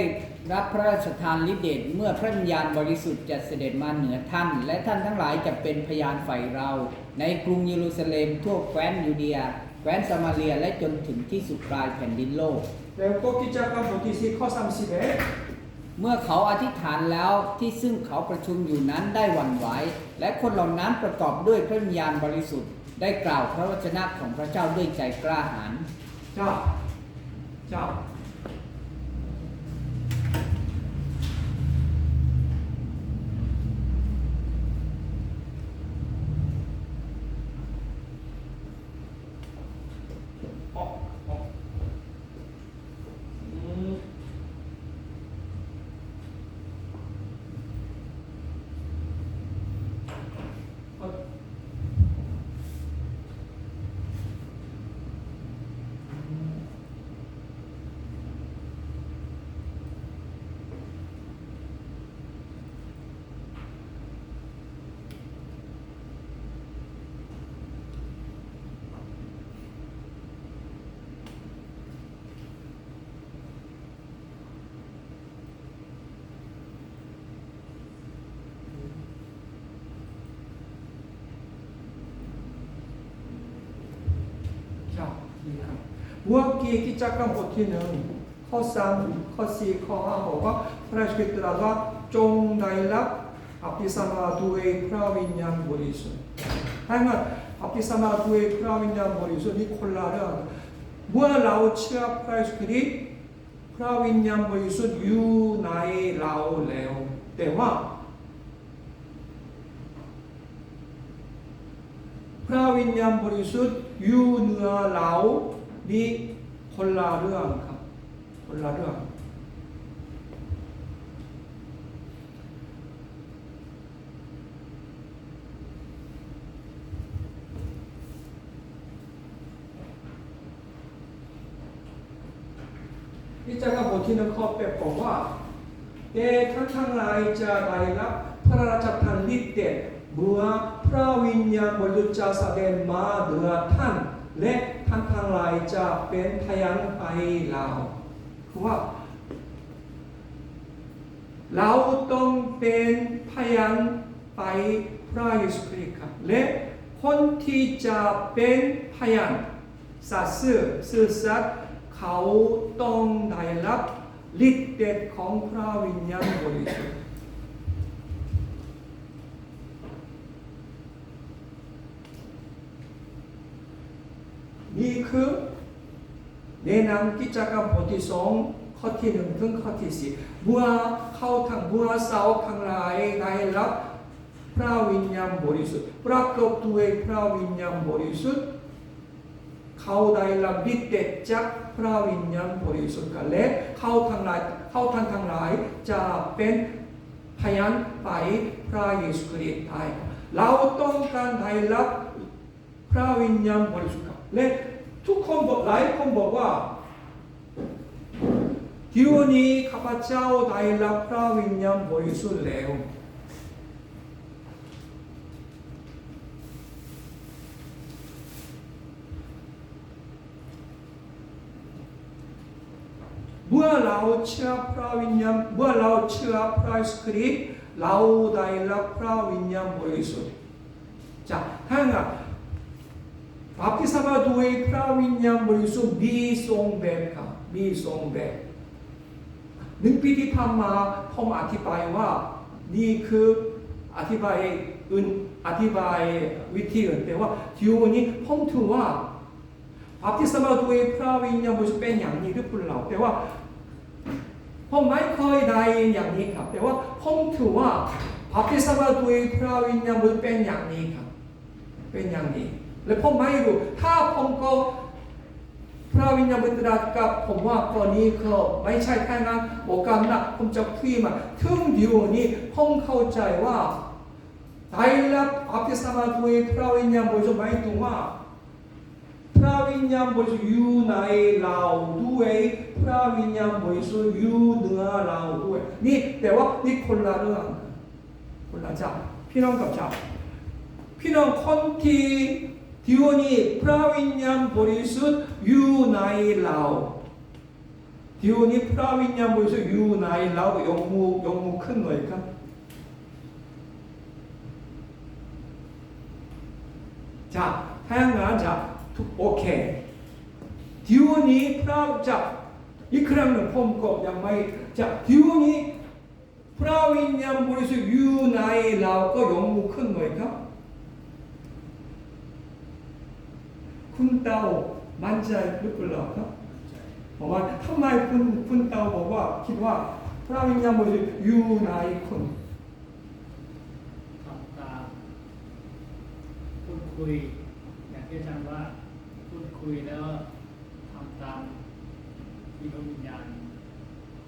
รับพระราชทานฤทธิ์เดชเมื่อพระวิญญาณบริสุทธิ์จะเสด็จมาเหนือท่านและท่านทั้งหลายจะเป็นพยานฝ่ายเราในกรุงเยรูซาเล็มทั่วแคว้นยูเดียแคว้นซามาเรียและจนถึงที่สุดปลายแผ่นดินโลกแล้วก็กิจกรรมบทที่4ข้อ31เมื่อเขาอธิษฐานแล้วที่ซึ่งเขาประชุมอยู่นั้นได้หวั่นไหวและคนเหล่านั้นประกอบด้วยพระวิญญาณบริสุทธิ์ได้กล่าวพระวจนะของพระเจ้าด้วยใจกล้าหาญเจ้าเมื่อกี้กิจกรรมบทที่1ข้อ3ข้อ4ข้อ5บอกว่าพระคริสต์ตรัสว่าจงได้รับอภิสมาด้วยพระวิญญาณบริสุทธิ์ให้มันอภิสมาด้วยพระวิญญาณบริสุทธิ์นี่คนละเรื่องเมื่อเราเชื่อพระคริสต์พระวิญญาณบริสุทธิ์อยู่ในเราแล้วแต่ว่าพระวิญญาณบริสุทธิ์ ยูเหนือเรานี่คนละเรื่องครับคนละเรื่องที่จะกำหนดที่นักข้อแปดบอกว่าแต่ท่านทั้งหลายจะได้รับพระราชทานฤทธิ์เดชเมื่อพระวิญญาณบริสุทธิ์จะแสดงมาเหนือท่านและท่านทั้งหลายจะเป็นพยานไปเราคือว่าเราต้องเป็นพยานไปพระเยซูคริสต์ครับและคนที่จะเป็นพยานสัตย์ซื่อสัตย์เขาต้องได้รับฤทธิ์เดชของพระวิญญาณบริสุทธิ์นี่คือแนะนำกิจกรรมบทที่2ข้อที่1ถึงข้อที่4เมื่อเข้าทางเมื่อสาวทั้งหลายได้รับพระวิญญาณบริสุทธิ์ประกอบด้วยพระวิญญาณบริสุทธิ์เขาได้รับฤทธิ์เดชจากพระวิญญาณบริสุทธิ์กันและเขาท่านทั้งหลายจะเป็นพยานไปพระเยซูคริสต์ได้เราต้องการได้รับพระวิญญาณบริสุทธิ์และทุกคนหลายคนบอกว่าเดี๋ยวนี้ข้าพเจ้าได้รับพระวิญญาณบริสุทธิ์แล้วเมื่อเราเชื่อพระวิญญาณเมื่อเราเชื่อพระเยซูคริสต์เราได้รับพระวิญญาณบริสุทธิ์จากทั้งบัพติศมาด้วยพระวิญญาณบริสุทธิ์มีสองแบบครับมีสองแบบ1 ปีที่ผ่านมาผมอธิบายว่านี่คืออธิบายวิธีอื่นแต่ว่าที่วันนี้ผมถือว่าบัพติศมาด้วยพระวิญญาณบริสุทธิ์เป็นอย่างนี้หรือเปล่าแต่ว่าผมไม่เคยได้อย่างนี้ครับแต่ว่าผมถือว่าบัพติศมาด้วยพระวิญญาณบริสุทธิ์เป็นอย่างนี้ครับเป็นอย่างนี้และผมไม่รู้ถ้าผมก็พระวิญญาณบริสุทธิ์กับผมว่าตอนนี้ก็ไม่ใช่แค่นั้นโอกาสนะผมจะคุยมาถึงเดี๋ยวนี้ผมเข้าใจว่าได้รับบัพติศมาด้วยพระวิญญาณบริสุทธิ์หมายถึงว่าพระวิญญาณบริสุทธิ์อยู่ในเราด้วยพระวิญญาณบริสุทธิ์อยู่เหนือเราด้วยนี่แต่ว่านี่คนละเรื่องคนละจับพี่น้องกับจับพี่น้องคนที่เดี๋ยวนี้พระวิญญาณบริสุทธิ์อยู่ในเราเดี๋ยวนี้พระวิญญาณบริสุทธิ์อยู่ในเรายกมือขึ้นหน่อยครับจ้ะถ้างั้นจ้ะโอเคเดี๋ยวนี้พระจ้ะอีกครั้งหนึ่งผมก็ยังไม่จ้ะเดี๋ยวนี้พระวิญญาณบริสุทธิ์อยู่ในเราก็ยกมือขึ้นหน่อยครับคุณเตามั่นใจหรือเปล่าครับเพราะว่าทำไมคุณเตาบอกว่าคิดว่าพระวิญญาณบริสุทธิ์อยู่ในคุณทำตามพูดคุยอย่างที่อาจารย์ว่าพูดคุยแล้วทำตามที่พระวิญญาณ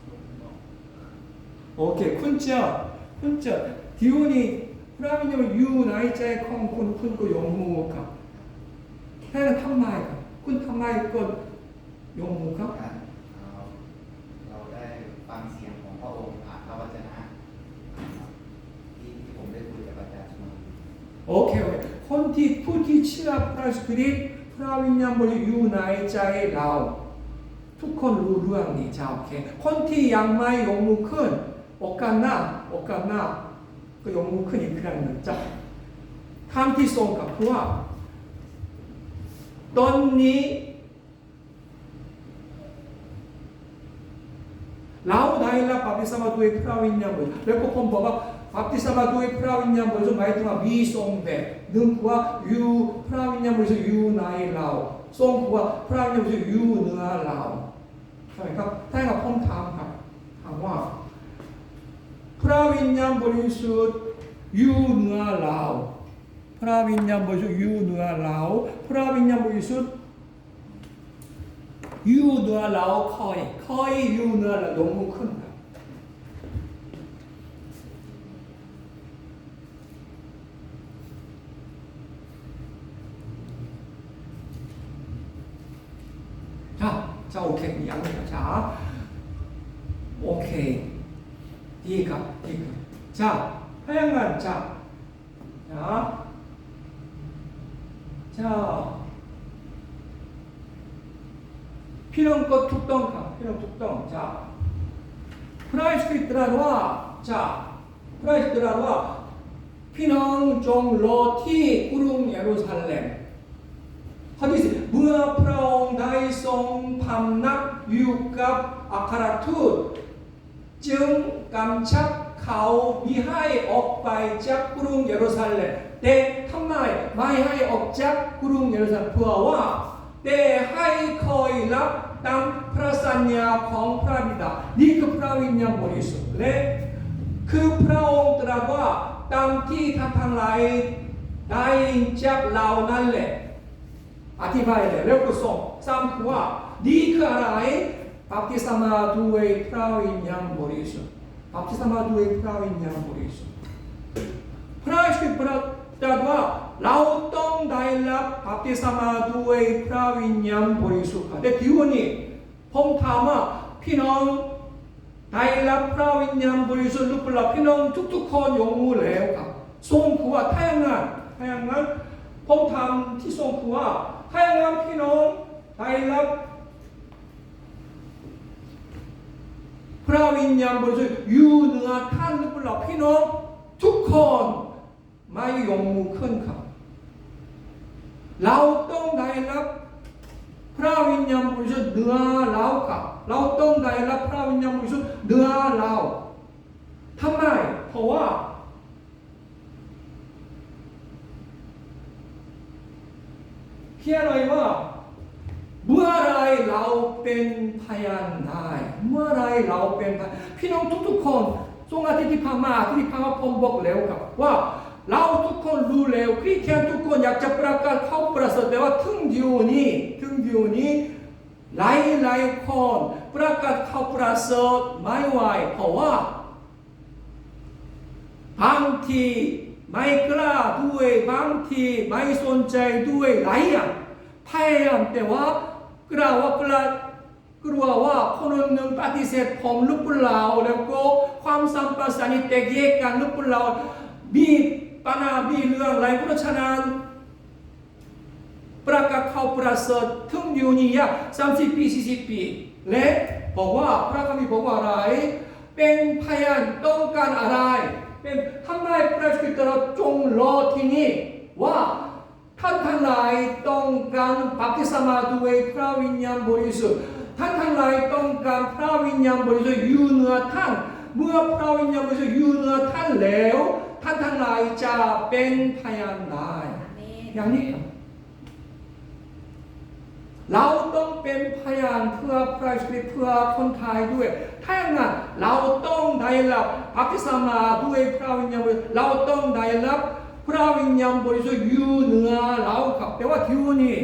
ทรงบอกโอเคคุณเจ้าเดี๋ยวนี้พระวิญญาณอยู่ในใจของคุณก็ยกมือครับแค่ทำไมครับคุณทำไมก็ยกมือครับเราได้ฟังเสียงของพระองค์ผ่านพระวจนะที่ผมได้คุยกับอาจารย์มาโอเคคนที่ผู้ที่เชื่อพระเยซูคริสต์พระวิญญาณบริสุทธิ์อยู่ในใจเราทุกคนรู้เรื่องนี้จ้าโอเคคนที่ยังไม่ยกมือขึ้นโอกาสหน้าก็ยกมือขึ้นอีกครั้งหนึ่งจ้าคำที่สองกับคือว่าตอนนี้เราได้รับบัพติศมาด้วยพระวิญญาณบริสุทธิ์แล้วก็ผมบอกว่าบัพติศมาด้วยพระวิญญาณบริสุทธิ์หมายถึงว่ามีสองแบบหนึ่งคือว่าอยู่พระวิญญาณบริสุทธิ์อยู่ในเราสองคือว่าพระวิญญาณบริสุทธิ์อยู่เหนือเราใช่ไหมครับถ้าผมถามว่าพระวิญญาณบริสุทธิ์อยู่เหนือเรา พระวิญญาณบริสุทธิ์อยู่เหนือเราพระวิญญาณบริสุทธิ์อยู่เหนือเราคอยอยู่เหนือเราลงมือขึ้นครับ자, 오케이. 양념. 자, 오케이. 이가. 자, 하얀간. 자, 피렁껏 툭덩가. 피렁. 자, 프라이스크립 들어와. 자, 프라이스 들어와. 피렁 종 로티 구름 예루살렘. 하디스เมื่อพระองค์ได้ทรงพำนักอยู่กับอัครทูตจึงกำชับเขามิให้ออกไปจากกรุงเยรูซาเล็มแต่ทำไมไม่ให้ออกจากกรุงเยรูซาเล็มเพราะว่าแต่ให้คอยรับตามพระสัญญาของพระบิดานี่คือพระวิญญาณบริสุทธิ์และคือพระองค์ตรัสว่าตามที่ท่านทั้งหลายได้ยินจากเรานั่นแหละอธิบายเลยแล้วก็ส่งซ้ำคือว่าดีคืออะไรบัพติศมาด้วยพระวิญญาณบริสุทธิ์บัพติศมาด้วยพระวิญญาณบริสุทธิ์พระคริสต์ตรัสว่าเราต้องได้รับบัพติศมาด้วยพระวิญญาณบริสุทธิ์แต่ที่วันนี้ผมถามว่าพี่น้องได้รับพระวิญญาณบริสุทธิ์หรือเปล่าพี่น้องทุกๆคนยกมือแล้วครับส่งคือว่าถ้าอย่างนั้นผมถามที่ส่งคือว่าให้งานพี่น้องได้รับพระวิญญาณบริสุทธิ์อยู่เหนือท่านหรือเปล่าพี่น้องทุกคนไม่ยกมือขึ้นครับเราต้องได้รับพระวิญญาณบริสุทธิ์เหนือเราครับเราต้องได้รับพระวิญญาณบริสุทธิ์เหนือเราทำไมเพราะว่าเขียนไว้ว่าเมื่อไรเราเป็นพยานได้เมื่อไรเราเป็นพี่น้องทุกๆคนทรงอาทิตย์ที่ผ่านมาผมบอกแล้วครับว่าเราทุกคนรู้แล้วคริสเตียนทุกคนอยากจะประกาศเข้าประเสริฐแต่ว่าถึงเดี๋ยวนี้หลายคนประกาศเข้าประเสริฐไม่ไหวเพราะว่าบางทีไม่กล้าด้วยบางทีไม่สนใจด้วยหลายอย่างพยายามแต่ว่ากลัวว่าคนหนึ่งปฏิเสธผมหรือเปล่าแล้วก็ความสัมพันธ์นี้แตกแยกกันหรือเปล่ามีปัญหามีเรื่องอะไรเพราะฉะนั้นประกาศเข้าประเสริฐถึงอยู่นี่30 ปี 40 ปีและบอกว่าพระคัมภีร์บอกว่าอะไรเป็นพยานต้องการอะไรเป็นทำไมพระคริสต์จงรอที่นี่ว่าท่านทั้งหลายต้องการบัพติศมาด้วยพระวิญญาณบริสุทธิ์ท่านทั้งหลายต้องการพระวิญญาณบริสุทธิ์อยู่เหนือท่านเมื่อพระวิญญาณบริสุทธิ์อยู่เหนือท่านแล้วท่านทั้งหลายจะเป็นพยานได้อย่างนี้เราต้องเป็นพยานเพื่อพระคริสต์เพื่อคนไทยด้วยถ้าอย่างนั้นเราต้องได้รับบัพติศมาด้วยพระวิญญาณบริสุทธิ์เราต้องได้รับพระวิญญาณบริสุทธิ์อยู่เหนือเราครับแต่ว่าอยู่นี่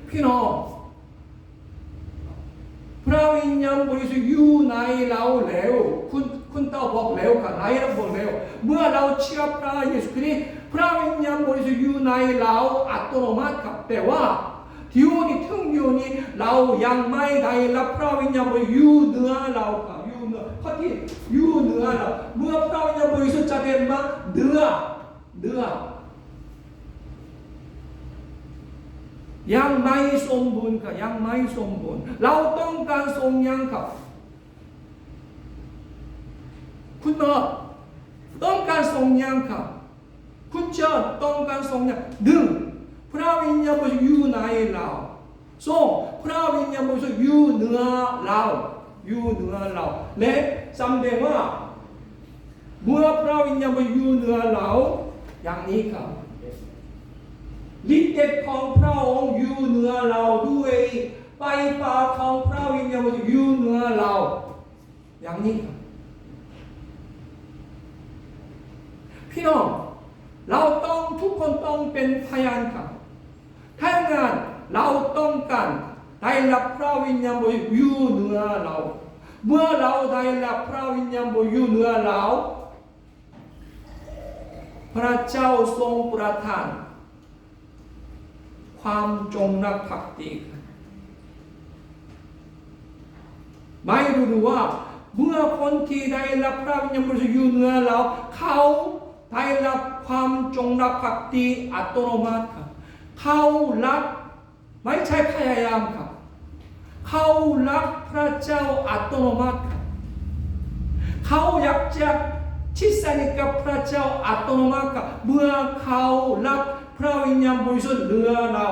พี่น้องพระวิญญาณบริสุทธิ์อยู่ในเราแล้วคุณต้องบอกแล้วค่ะนายเราบอกแล้วเมื่อเราเชื่อพระเยซูคริสต์พระวิญญาณบริสุทธิ์อยู่ในเราอัตโนมัติครับแต่ว่าอยู่นี่ถึงอยู่นี่เรายังไม่ได้รับพระวิญญาณบริสุทธิ์อยู่เหนือเราครับอยู่เหนือข้อที่อยู่เหนือเราเมื่อพระวิญญาณบริสุทธิ์จะเดินมาเหนือยังไม่สมบูรณ์ครับยังไม่สมบูรณ์เราต้องการทรงยังครับคุณต้องการทรงยังครับคุณเจ้าต้องการทรงยังดึงพระวิญญาณบริสุทธิ์อยู่ในเราทรงพระวิญญาณบริสุทธิ์อยู่เหนือเราและแสดงว่าเมื่อพระวิญญาณบริสุทธิ์อยู่เหนือเราอย่างนี้ครับฤทธิ์เดชของพระองค์อยู่เหนือเราด้วยไฟฟ้าของพระวิญญาณบริสุทธิ์อยู่เหนือเราอย่างนี้ครับพี่น้อง เราต้องทุกคนต้องเป็นพยานครับถ้าอย่างนั้นเราต้องการได้รับพระวิญญาณบริสุทธิ์อยู่เหนือเราเมื่อเราได้รับพระวิญญาณบริสุทธิ์อยู่เหนือเราพระเจ้าทรงประทานความจงรักภักดีไม่รู้ว่าเมื่อคนที่ได้รับพระวิญญาณบริสุทธิ์อยู่เหนือเราเขาได้รับความจงรักภักดีอัตโนมัติครับเขารักไม่ใช่พยายามครับเขารักพระเจ้าอัตโนมัติครับเขาอยากจะชิดสนิทกับพระเจ้าอัตโนมัติครับเมื่อเขารักพระวิญญาณบริสุทธิ์เหนือเรา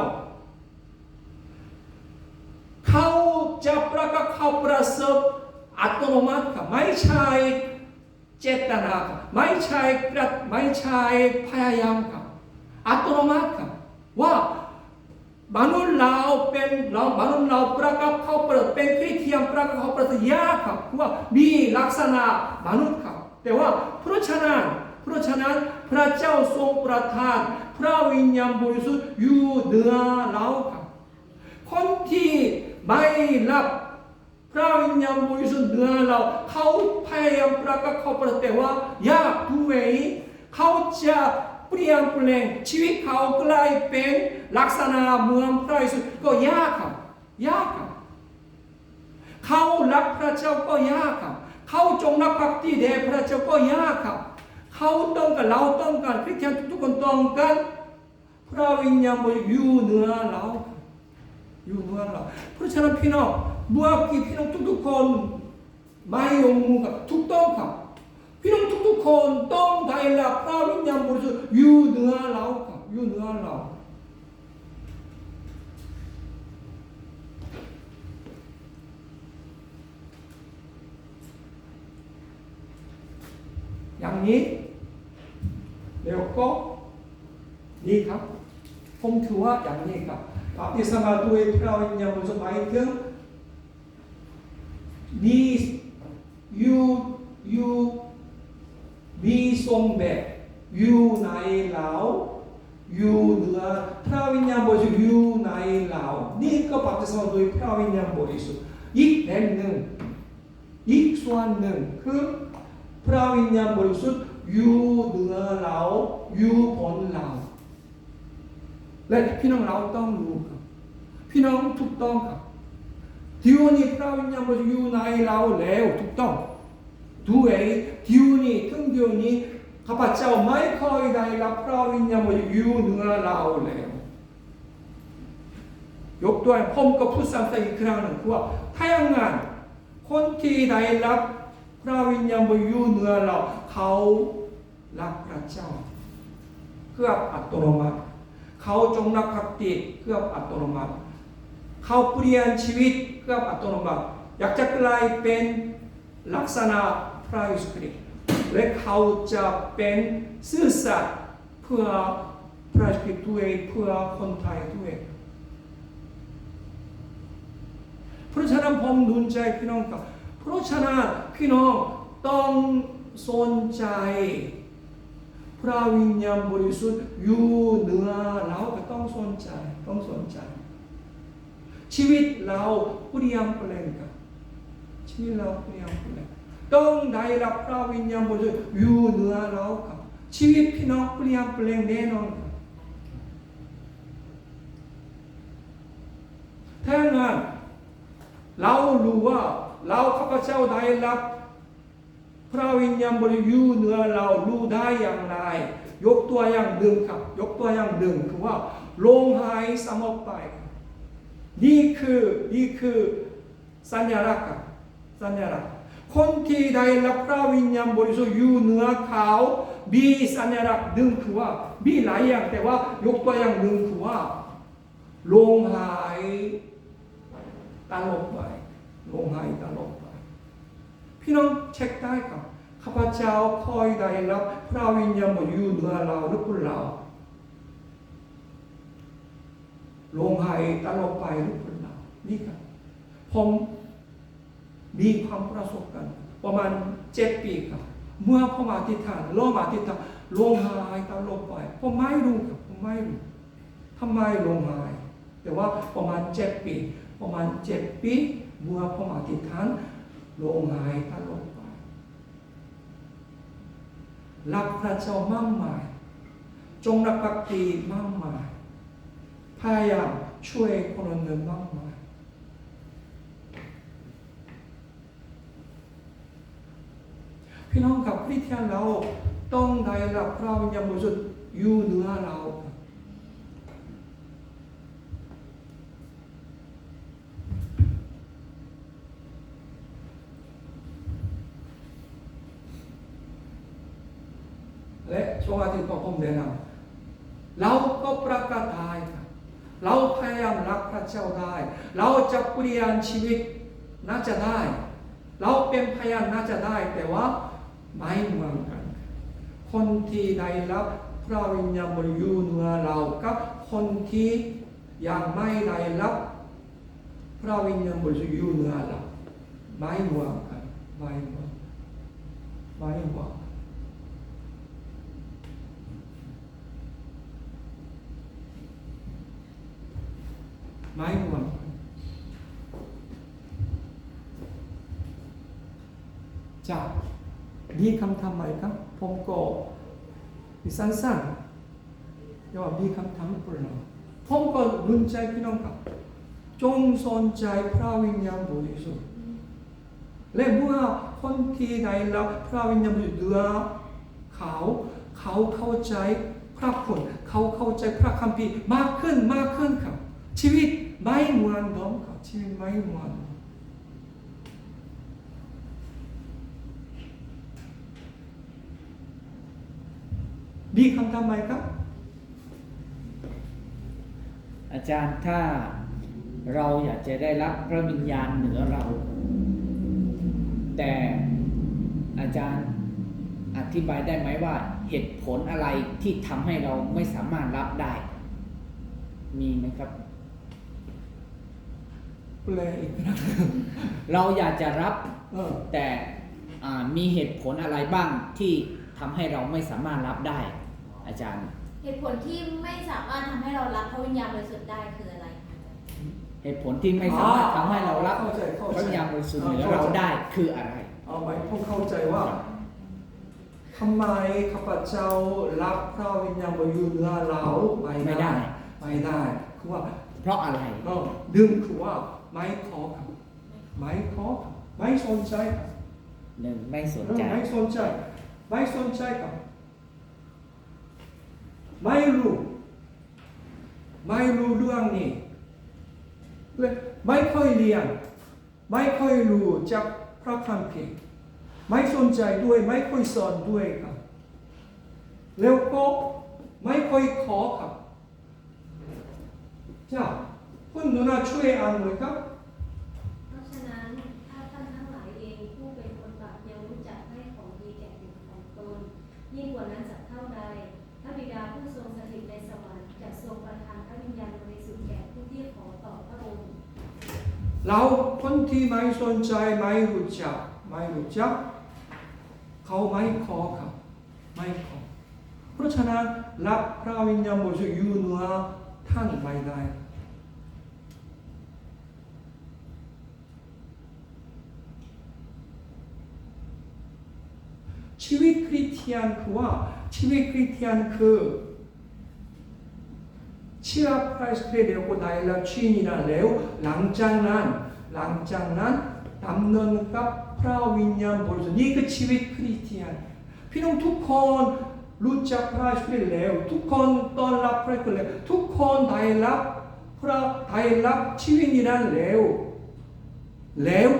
เขาจะประกาศเขาประเสริฐอัตโนมัติครับไม่ใช่เจตนาครับไม่ใช่พยายามครับอัตโนมัติครับว่ามนุษย์เราเป็นมนุษย์เราประกาศเขาเป็นคริสเตียนประกาศเขาประเสริฐยากครับว่ามีลักษณะมนุษย์ครับแต่ว่าเพราะฉะนั้นพระเจ้าทรงประทานพระวิญญาณบริสุทธิ์อยู่เหนือเราครับคนที่ไม่รับพระวิญญาณบริสุทธิ์เหนือเราเขาพยายามประกาศเขาประแต่ว่ายากด้วยเขาจะเปลี่ยนแปลงชีวิตเขากลายเป็นลักษณะเมืองพระเยซูก็ยากครับเขารักพระเจ้าก็ยากครับเขาจงรักภักดีแด่พระเจ้าก็ยากครับเขาต้องการเราต้องการคริสเตียนทุกคนต้องการพระวิญญาณบริสุทธิ์อยู่เหนือเราเพราะฉะนั้นพี่น้องเมื่อกี้พี่น้องทุกคนไม่ยอมมือกับถูกต้องครับพี่น้องทุกคนต้องได้รับพระวิญญาณบริสุทธิ์อยู่เหนือเราครับอยู่เหนือเราอย่างนี้แล้วก็ดีครับผมถือว่าอย่างนี้ครับบัพติศมาด้วยพระวิญญาณบริสุทธิ์หมายถึงมีมีทรงแบบอยู่ในเราอยู่เหนือพระวิญญาณบริสุทธิ์อยู่ในเรานี่ก็บัพติศมาด้วยพระวิญญาณบริสุทธิ์อีกแบบหนึ่งอีกส่วนหนึ่งคือพระวิญญาณบริสุทธิ์อยู่เหนือเราอยู่บนเราและพี่น้องเราต้องรู้ครับพี่น้องถูกต้องครับเดี๋ยวนี้พระวิญญาณบริสุทธิ์อยู่ในเราแล้วถูกต้องด้วยเดี๋ยวนี้ถึงเดี๋ยวนี้ข้าพเจ้าไม่ค่อยได้รับพระวิญญาณบริสุทธิ์อยู่เหนือเราแล้วยกตัวอย่างผมก็พูดซ้ำอีกครั้งหนึ่งว่าถ้าอย่างนั้นคนที่ได้รับพระวิญญาณบริสุทธิ์อยู่เหนือเราเขารักพระเจ้าเพื่ออัตโนมัติเขาจงรักภักดีเพื่ออัตโนมัติเขาเปลี่ยนชีวิตเพื่ออัตโนมัติอยากจะกลายเป็นลักษณะพระเยซูคริสต์และเขาจะเป็นซื่อสัตย์เพื่อพระเยซูคริสต์ด้วยเพื่อคนไทยด้วยเพราะฉะนั้นผมหนุนใจพี่น้องครับเพราะฉะนั้นพี่น้องต้องสนใจพระวิญญาณบริสุทธิ์อยู่เหนือเราก็ต้องสนใจชีวิตเราเปลี่ยนแปลงครับชีวิตเราเปลี่ยนแปลงต้องได้รับพระวิญญาณบริสุทธิ์อยู่เหนือเราครับชีวิตพี่น้องเปลี่ยนแปลงแน่นอนครับถ้างั้นเรารู้ว่าเราข้าพเจ้าได้รับพระวิญญาณบริสุทธิ์อยู่เหนือเรารู้ได้อย่างไรยกตัวอย่างหนึ่งครับยกตัวอย่างหนึ่งคือว่าลมหายใจสงบไปนี่คือสัญลักษณ์ครับสัญลักษณ์คนที่ได้รับพระวิญญาณบริสุทธิ์อยู่เหนือเขามีสัญลักษณ์หนึ่งคือว่ามีหลายอย่างแต่ว่ายกตัวอย่างหนึ่งคือว่าลมหายตลบไปลมหายตลบไปพี่น้องเช็คได้ครับข้าพเจ้าคอยได้รับพระวิญญาณบริสุทธิ์อยู่เหนือเราหรือเปล่าลมหายตลบไปหรือเปล่านี่ครับผมมีความประสบการณ์ประมาณ7 ปีครับเมื่อผมอธิษฐานเริ่มอธิษฐาน ร้องไห้ตลอดไปผมไม่รู้ครับผมไม่รู้ทำไมร้องไห้แต่ว่าประมาณ7 ปีประมาณ7 ปีเมื่อผมอธิษฐานร้องไห้ตลอดไปรักพระเจ้ามากมายจงรักภักดีมากมายพยายามช่วยคนอื่นมากมายพี่น้องกับคริสเตียนเราต้องได้รับพระวิญญาณบริสุทธิ์อยู่เหนือเราและช่วงอาทิตย์ผมแนะนำเราก็ประกาศได้เราพยายามรักพระเจ้าได้เราจะเปลี่ยนชีวิตน่าจะได้เราเป็นพยานน่าจะได้แต่ว่าไม่เหมือนกันคนที่ได้รับพระวิญญาณบริสุทธิ์อยู่เหนือเรากับคนที่ยังไม่ได้รับพระวิญญาณบริสุทธิ์อยู่เหนือเราไม่เหมือนกันไม่เหมือนไม่เหมือนไม่เหมือนจ้ามีคำถามไหมครับผมก็มีสั้นๆเดี๋ยวมีคำถามเปล่าผมก็รุ่นใจพี่น้องครับจงสนใจพระวิญญาณบริสุทธิ์และเมื่อคนที่ได้รับพระวิญญาณบริสุทธิ์เดือเขาเข้าใจพระคุณเขาเข้าใจพระคัมภีร์มากขึ้นครับชีวิตไม่เหมือนเดิมครับชีวิตไม่เหมือนมีคำถามไหมครับอาจารย์ถ้าเราอยากจะได้รับพระวิญญาณเหนือเรา แต่อาจารย์อธิบายได้ไหมว่าเหตุผลอะไรที่ทำให้เราไม่สามารถรับได้ มีไหมครับแปลอีกนะ เราอยากจะรับแต่มีเหตุผลอะไรบ้างที่ทำให้เราไม่สามารถรับได้ อาจารย์เหตุผลที่ไม่สามารถทำให้เรารับพระวิญญาณบริสุทธิ์ได้คืออะไรคะ เหตุผลที่ไม่สามารถทำให้เรารับ เข้าใจ พระวิญญาณบริสุทธิ์เหนือเราได้คืออะไรเอาไว้ผมเข้าใจว่าทำไมข้าพเจ้ารับพระวิญญาณบริสุทธิ์เหนือเราไม่ได้คือว่าเพราะอะไรดึงคือว่าไม่ขอครับไม่ขอครับไม่สนใจครับหนึ่งไม่สนใจไม่สนใจครับไม่รู้เรื่องนี้เลยไม่ค่อยเรียนไม่ค่อยรู้จากพระคัมภีร์ไม่สนใจด้วยไม่ค่อยสอนด้วยครับแล้วก็ไม่ค่อยขอครับจ้าคุณนุนาช่วยอ่านหน่อยครับเพราะฉะนั้นถ้าท่านทั้งหลายเองผู้เป็นคนบาปยังรู้จักให้ของดีแก่บุตรของตนยิ่งกว่านั้นสักเท่าใดพระบิดาผู้ทรงสถิตในสวรรค์จะทรงประทานพระวิญญาณบริสุทธิ์แก่ผู้ที่ขอต่อพระองค์เราคนที่ไม่สนใจไม่รู้จักเขาไม่ขอครับไม่ขอเพราะฉะนั้นรับพระวิญญาณบริสุทธิ์อยู่เหนือท่านไม่ได้ชีวิตคริสเตียนคือว่าชีวิตคริสเตียนคือเชื่อพระคริสต์แล้วก็ได้รับชีวิตนั้นแล้วหลังจากนั้นดำเนินกับพระวิญญาณบริสุทธิ์นี่คือชีวิตคริสเตียนพี่น้องทุกคนรู้จักพระคริสต์แล้วทุกคนต้อนรับพระคริสต์แล้วทุกคนได้รับชีวิตนั้นแล้ว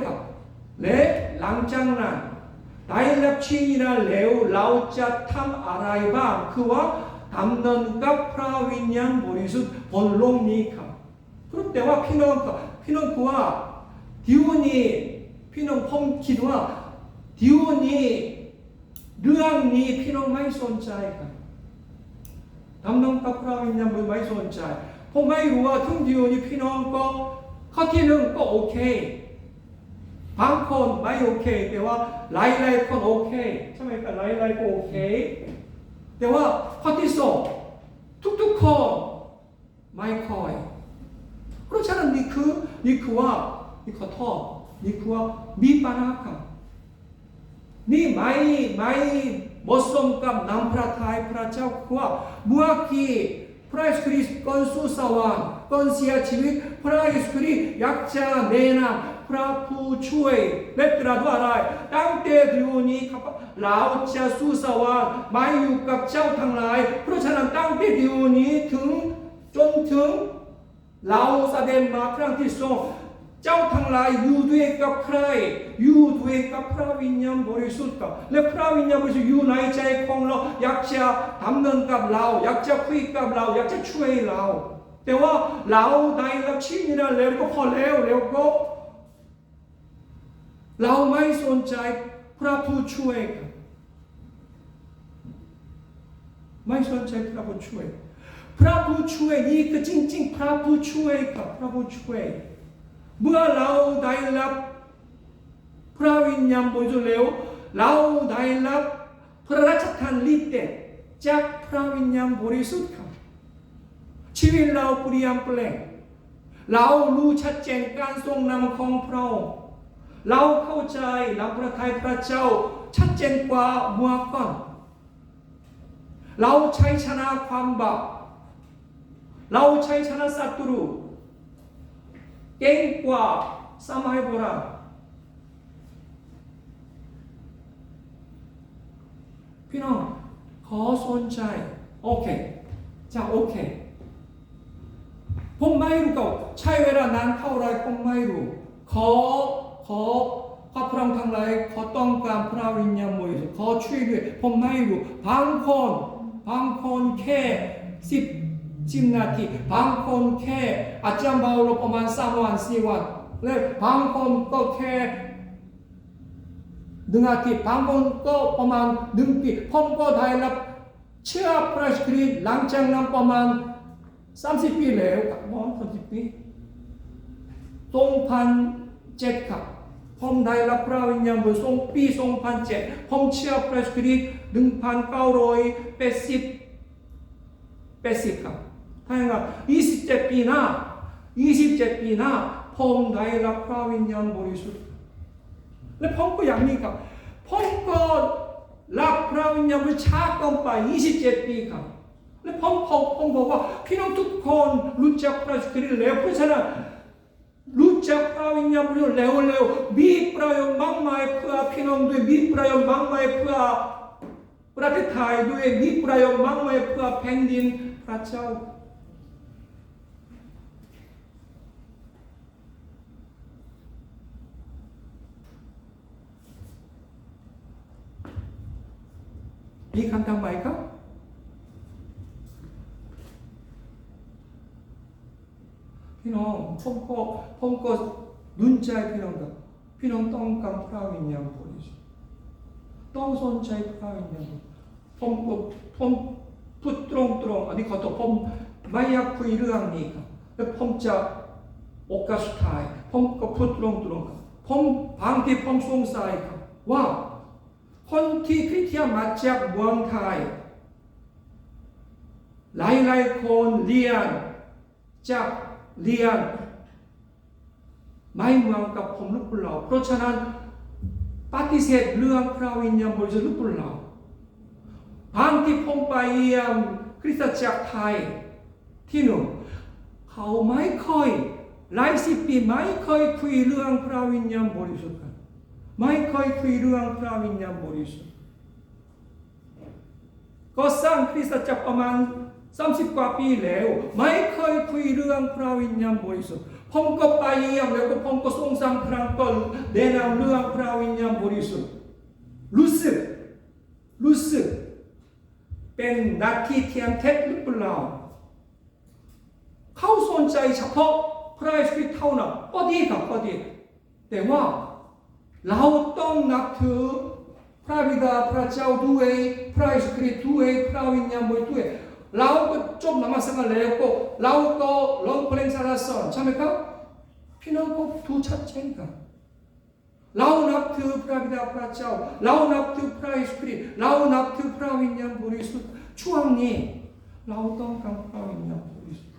ครับและหลังจากนั้นได้รับชีวิตนั้นแล้วเราจะทำอะไรบ้างคือว่าดำเนินกับพระวิญญาณบริสุทธิ์บนโลกนี้ครับแต่ว่าพี่น้องคือว่าเดี๋ยวนี้พี่น้องผมคิดว่าเดี๋ยวนี้เรื่องนี้พี่น้องไม่สนใจครับดำเนินกับพระวิญญาณบริสุทธิ์ไม่สนใจผมไม่รู้ว่าถึงเดี๋ยวนี้พี่น้องก็ข้อที่หนึ่งก็โอเคบางคนไม่โอเคแต่ว่าหลายคนโอเคใช่ไหมครับหลายคนโอเค แต่ว่าข้อที่สองทุกๆข้อไม่คอยเพราะฉะนั้นนี่คือว่านี่ขอโทษนี่คือว่ามีปัญหาครับนี่ไม่เหมาะสมกับนำพระทัยพระเจ้าคือว่าเมื่อกี้พระเยซูคริสต์ก่อนสู่สวรรค์ก่อนเสียชีวิตพระเยซูคริสต์อยากจะแนะนำพระผู้ช่วยและตรัสว่าอะไรตั้งแต่เดี๋ยวนี้ครับเราจะสู่สวรรค์มาอยู่กับเจ้าทั้งหลายเพราะฉะนั้นตั้งแต่เดี๋ยวนี้จนถึงเราแสดงมาครั้งที่สองเจ้าทั้งหลายอยู่ด้วยกับใครอยู่ด้วยกับพระวิญญาณบริสุทธิ์กับและพระวิญญาณบริสุทธิ์อยู่ในใจของเราอยากจะทำเงินกับเราอยากจะคุยกับเราอยากจะช่วยเราแต่ว่าเราได้รับชีวิตนั้นแล้วก็พอแล้วก็เราไม่สนใจพระผู้ช่วยไม่สนใจพระผู้ช่วยพระผู้ช่วยนี่คือจริงๆพระผู้ช่วยกับพระผู้ช่วยเมื่อเราได้รับพระวิญญาณบริสุทธิ์แล้วเราได้รับพระราชทานฤทธิ์เดชจากพระวิญญาณบริสุทธิ์ครับชีวิตเราเปลี่ยนแปลงเรารู้ชัดเจนการทรงนำของพระองค์เราเข้าใจนำพระทัยพระเจ้าชัดเจนกว่าเมื่อก่อนเราใช้ชนะความบาปเราใช้ชนะศัตรูเก่งกว่าสมัยโบราณพี่น้องขอสนใจโอเคจะโอเคผมไม่รู้ก็ใช้เวลานานเท่าไรผมไม่รู้ขอพระพรหมทั้งหลายขอต้องการพระวิญญาณบริสุทธิ์ขอช่วยด้วยผมไม่รู้บางคนแค่10นาทีบางคนแค่อาจารย์เบาลงประมาณ3 วัน 4 วันและบางคนก็แค่1 อาทิตย์บางคนก็ประมาณ1 ปีผมก็ได้รับเชื่อพระคริสต์หลังจากนั้นประมาณ30 ปีแล้วครับ30 ปี2007ครับผมได้รับพระวิญญาณบริสุทธิ์ปี2007ผมเชื่อพระคริสต์1980ครับถ้าอย่างนั้น27 ปีหน้าผมได้รับพระวิญญาณบริสุทธิ์และผมก็อย่างนี้ครับผมก็รับพระวิญญาณบริสุทธิ์ช้าเกินไป27 ปีครับและผมบอกว่าพี่น้องทุกคนรู้จักพระคริสต์แล้วเพราะฉะนั้นรู้จักพระวิญญาณบริสุทธิ์แล้วมีประโยชน์มากมายเพื่อพี่น้องด้วยมีประโยชน์มากมายเพื่อประเทศไทยด้วยมีประโยชน์มากมายเพื่อแผ่นดินพระเจ้ามีคำถามไหมครับพี่น้องผมก็ดุลใจพี่น้องครับพี่น้องต้องการพระวิญญาณบริสุทธิ์ต้องสนใจพระวิญญาณผมพูดตรงอันนี้ขอโทษผมไม่อยากคุยเรื่องนี้ครับแต่ผมจะโอกาสสุดท้ายผมก็พูดตรงครับผมบางทีผมสงสัยครับว่าคนที่คริสเตียนมาจากเมืองไทยหลายคนเรียนไม่เหมือนกับผมหรือเปล่าเพราะฉะนั้นปฏิเสธเรื่องพระวิญญาณบริสุทธิ์หรือเปล่าบางที่ผมไปเยี่ยมคริสตจักรไทยที่นู่นเขาไม่ค่อยหลาย10 ปีไม่ค่อยคุยเรื่องพระวิญญาณบริสุทธิ์กันไม่ค่อยคุยเรื่องพระวิญญาณบริสุทธิ์ก็สร้างคริสตจักรประมาณ30 กว่าปีแล้วไม่เคยคุยเรื่องพระวิญญาณบริสุทธิ์ผมก็ไปเยี่ยมแล้วก็ผมก็ส่ง3 ครั้งก็แนะนำเรื่องพระวิญญาณบริสุทธิ์รู้สึกเป็นนักที่เทียมเท็จหรือเปล่าเขาสนใจเฉพาะพระเยซูคริสต์เท่านั้นก็ดีครับก็ดีแต่ว่าเราต้องนับถือพระบิดาพระเจ้าด้วยพระเยซูคริสต์ด้วยพระวิญญาณบริสุทธิ์ด้วยเราก็จบนมัสการแล้วก็เราก็ร้องเพลงสรรเสริญใช่ไหมครับพี่น้องก็ดูชัดเจนครับเรานับถือพระบิดาพระเจ้าเรานับถือพระเยซูคริสต์เรานับถือพระวิญญาณบริสุทธิ์ ช่วงนี้เราต้องการพระวิญญาณบริสุทธิ์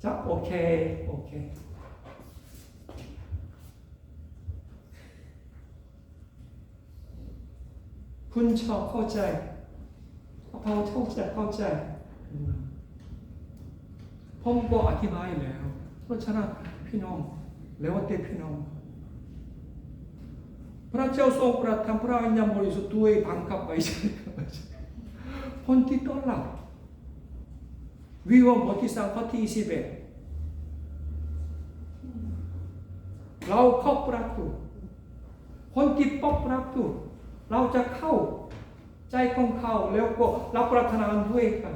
จะโอเคคุณชอบเข้าใจเราเข้าใจผมบอกอธิบายแล้วเพราะฉะนั้นพี่น้องแล้วแต่พี่น้องพระเจ้าทรงประทานพระวิญญาณบริสุทธิ์ด้วยบังคับไว้ใช่คนที่ต้อนรับวิวรณ์บทที่3ข้อที่21เราเข้าประตูคนที่ปอบประตูเราจะเข้าใจของเขาแล้วก็รับประทานด้วยกัน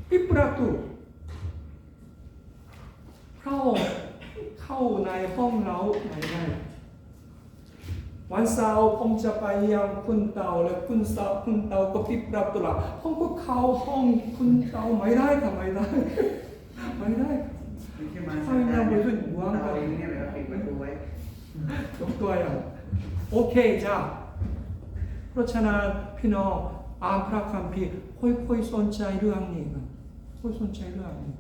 ปิดประตูเข้าในห้องเราไม่ได้วันเสาร์ผมจะไปยังคุณเต่าและคุณเต่าก็ปิดประตูละผมก็เข้าห้องคุณเต่าไม่ได้ค่ะไม่ได้ใช่เราไปขึ้นหัวกัน เนี่ยเลยปิดประตูไว้ ยกตัวอย่างโอเคจ้าเพราะฉะนั้นพี่น้องอ่านพระคัมภีร์ค่อยๆสนใจเรื่องนี้นะค่อยสนใจเรื่องนี้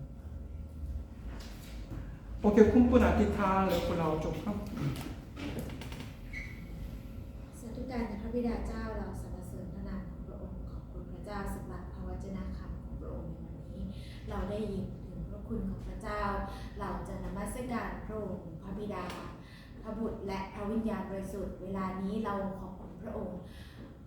โอเคคุณปุณอธิษฐานแล้วพวกเราจบครับ สาธุการพระบิดาเจ้าเราสรรเสริญพระนามของพระองค์ขอบคุณพระเจ้าสำหรับพระวจนะคำของพระองค์ในวันนี้เราได้ยินถึงพระคุณของพระเจ้าเราจะนมัสการพระองค์พระบิดาพระบุตรและพระวิญญาณบริสุทธิ์เวลานี้เราขอบคุณพระองค์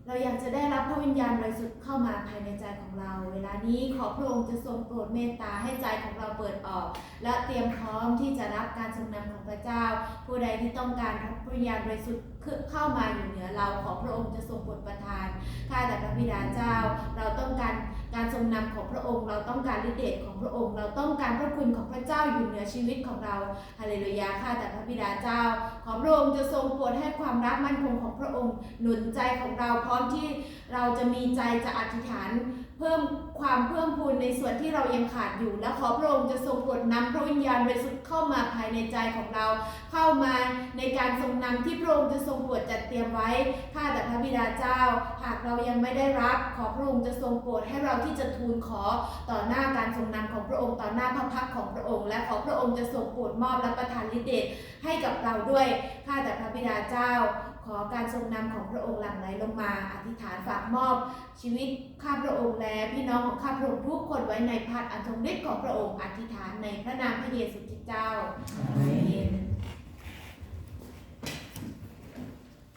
เราอยากจะได้รับพระวิญญาณบริสุทธิ์เข้ามาภายในใจของเราเวลานี้ขอพระองค์จะทรงโปรดเมตตาให้ใจของเราเปิดออกและเตรียมพร้อมที่จะรับการทรงนำของพระเจ้าผู้ใดที่ต้องการพระวิญญาณบริสุทธิ์เข้ามาอยู่เหนือเราขอพระองค์จะทรงโปรดประทานข้าแต่พระบิดาเจ้าเราต้องการการทรงนำของพระองค์เราต้องการฤทธิ์เดชของพระองค์เราต้องการพระคุณของพระเจ้าอยู่เหนือชีวิตของเราฮาเลลูยาข้าแต่พระบิดาเจ้าขอพระองค์จะทรงโปรดให้ความรักมั่นคงของพระองค์หนุนใจของเราพร้อมที่เราจะมีใจจะอธิษฐานเพิ่มพูนในส่วนที่เรายังขาดอยู่และขอพระองค์จะทรงโปรดนำพระวิญญาณบริสุทธิ์เข้ามาภายในใจของเราเข้ามาในการทรงนำที่พระองค์จะทรงโปรดจัดเตรียมไว้ข้าแต่พระบิดาเจ้าหากเรายังไม่ได้รับขอพระองค์จะทรงโปรดให้เราที่จะทูลขอต่อหน้าการทรงนำของพระองค์ต่อหน้าพระพักตร์ของพระองค์และขอพระองค์จะทรงโปรดมอบและประทานฤทธิ์เดชให้กับเราด้วยข้าแต่พระบิดาเจ้าขอการทรงนำของพระองค์หลั่งไหลลงมาอธิษฐานฝากมอบชีวิตข้าพระองค์และพี่น้องของข้าพระองค์ทุกคนไว้ในพระอันทรงฤทธิ์ของพระองค์อธิษฐานในพระนามพระเยซูคริสต์เจ้าอาเมน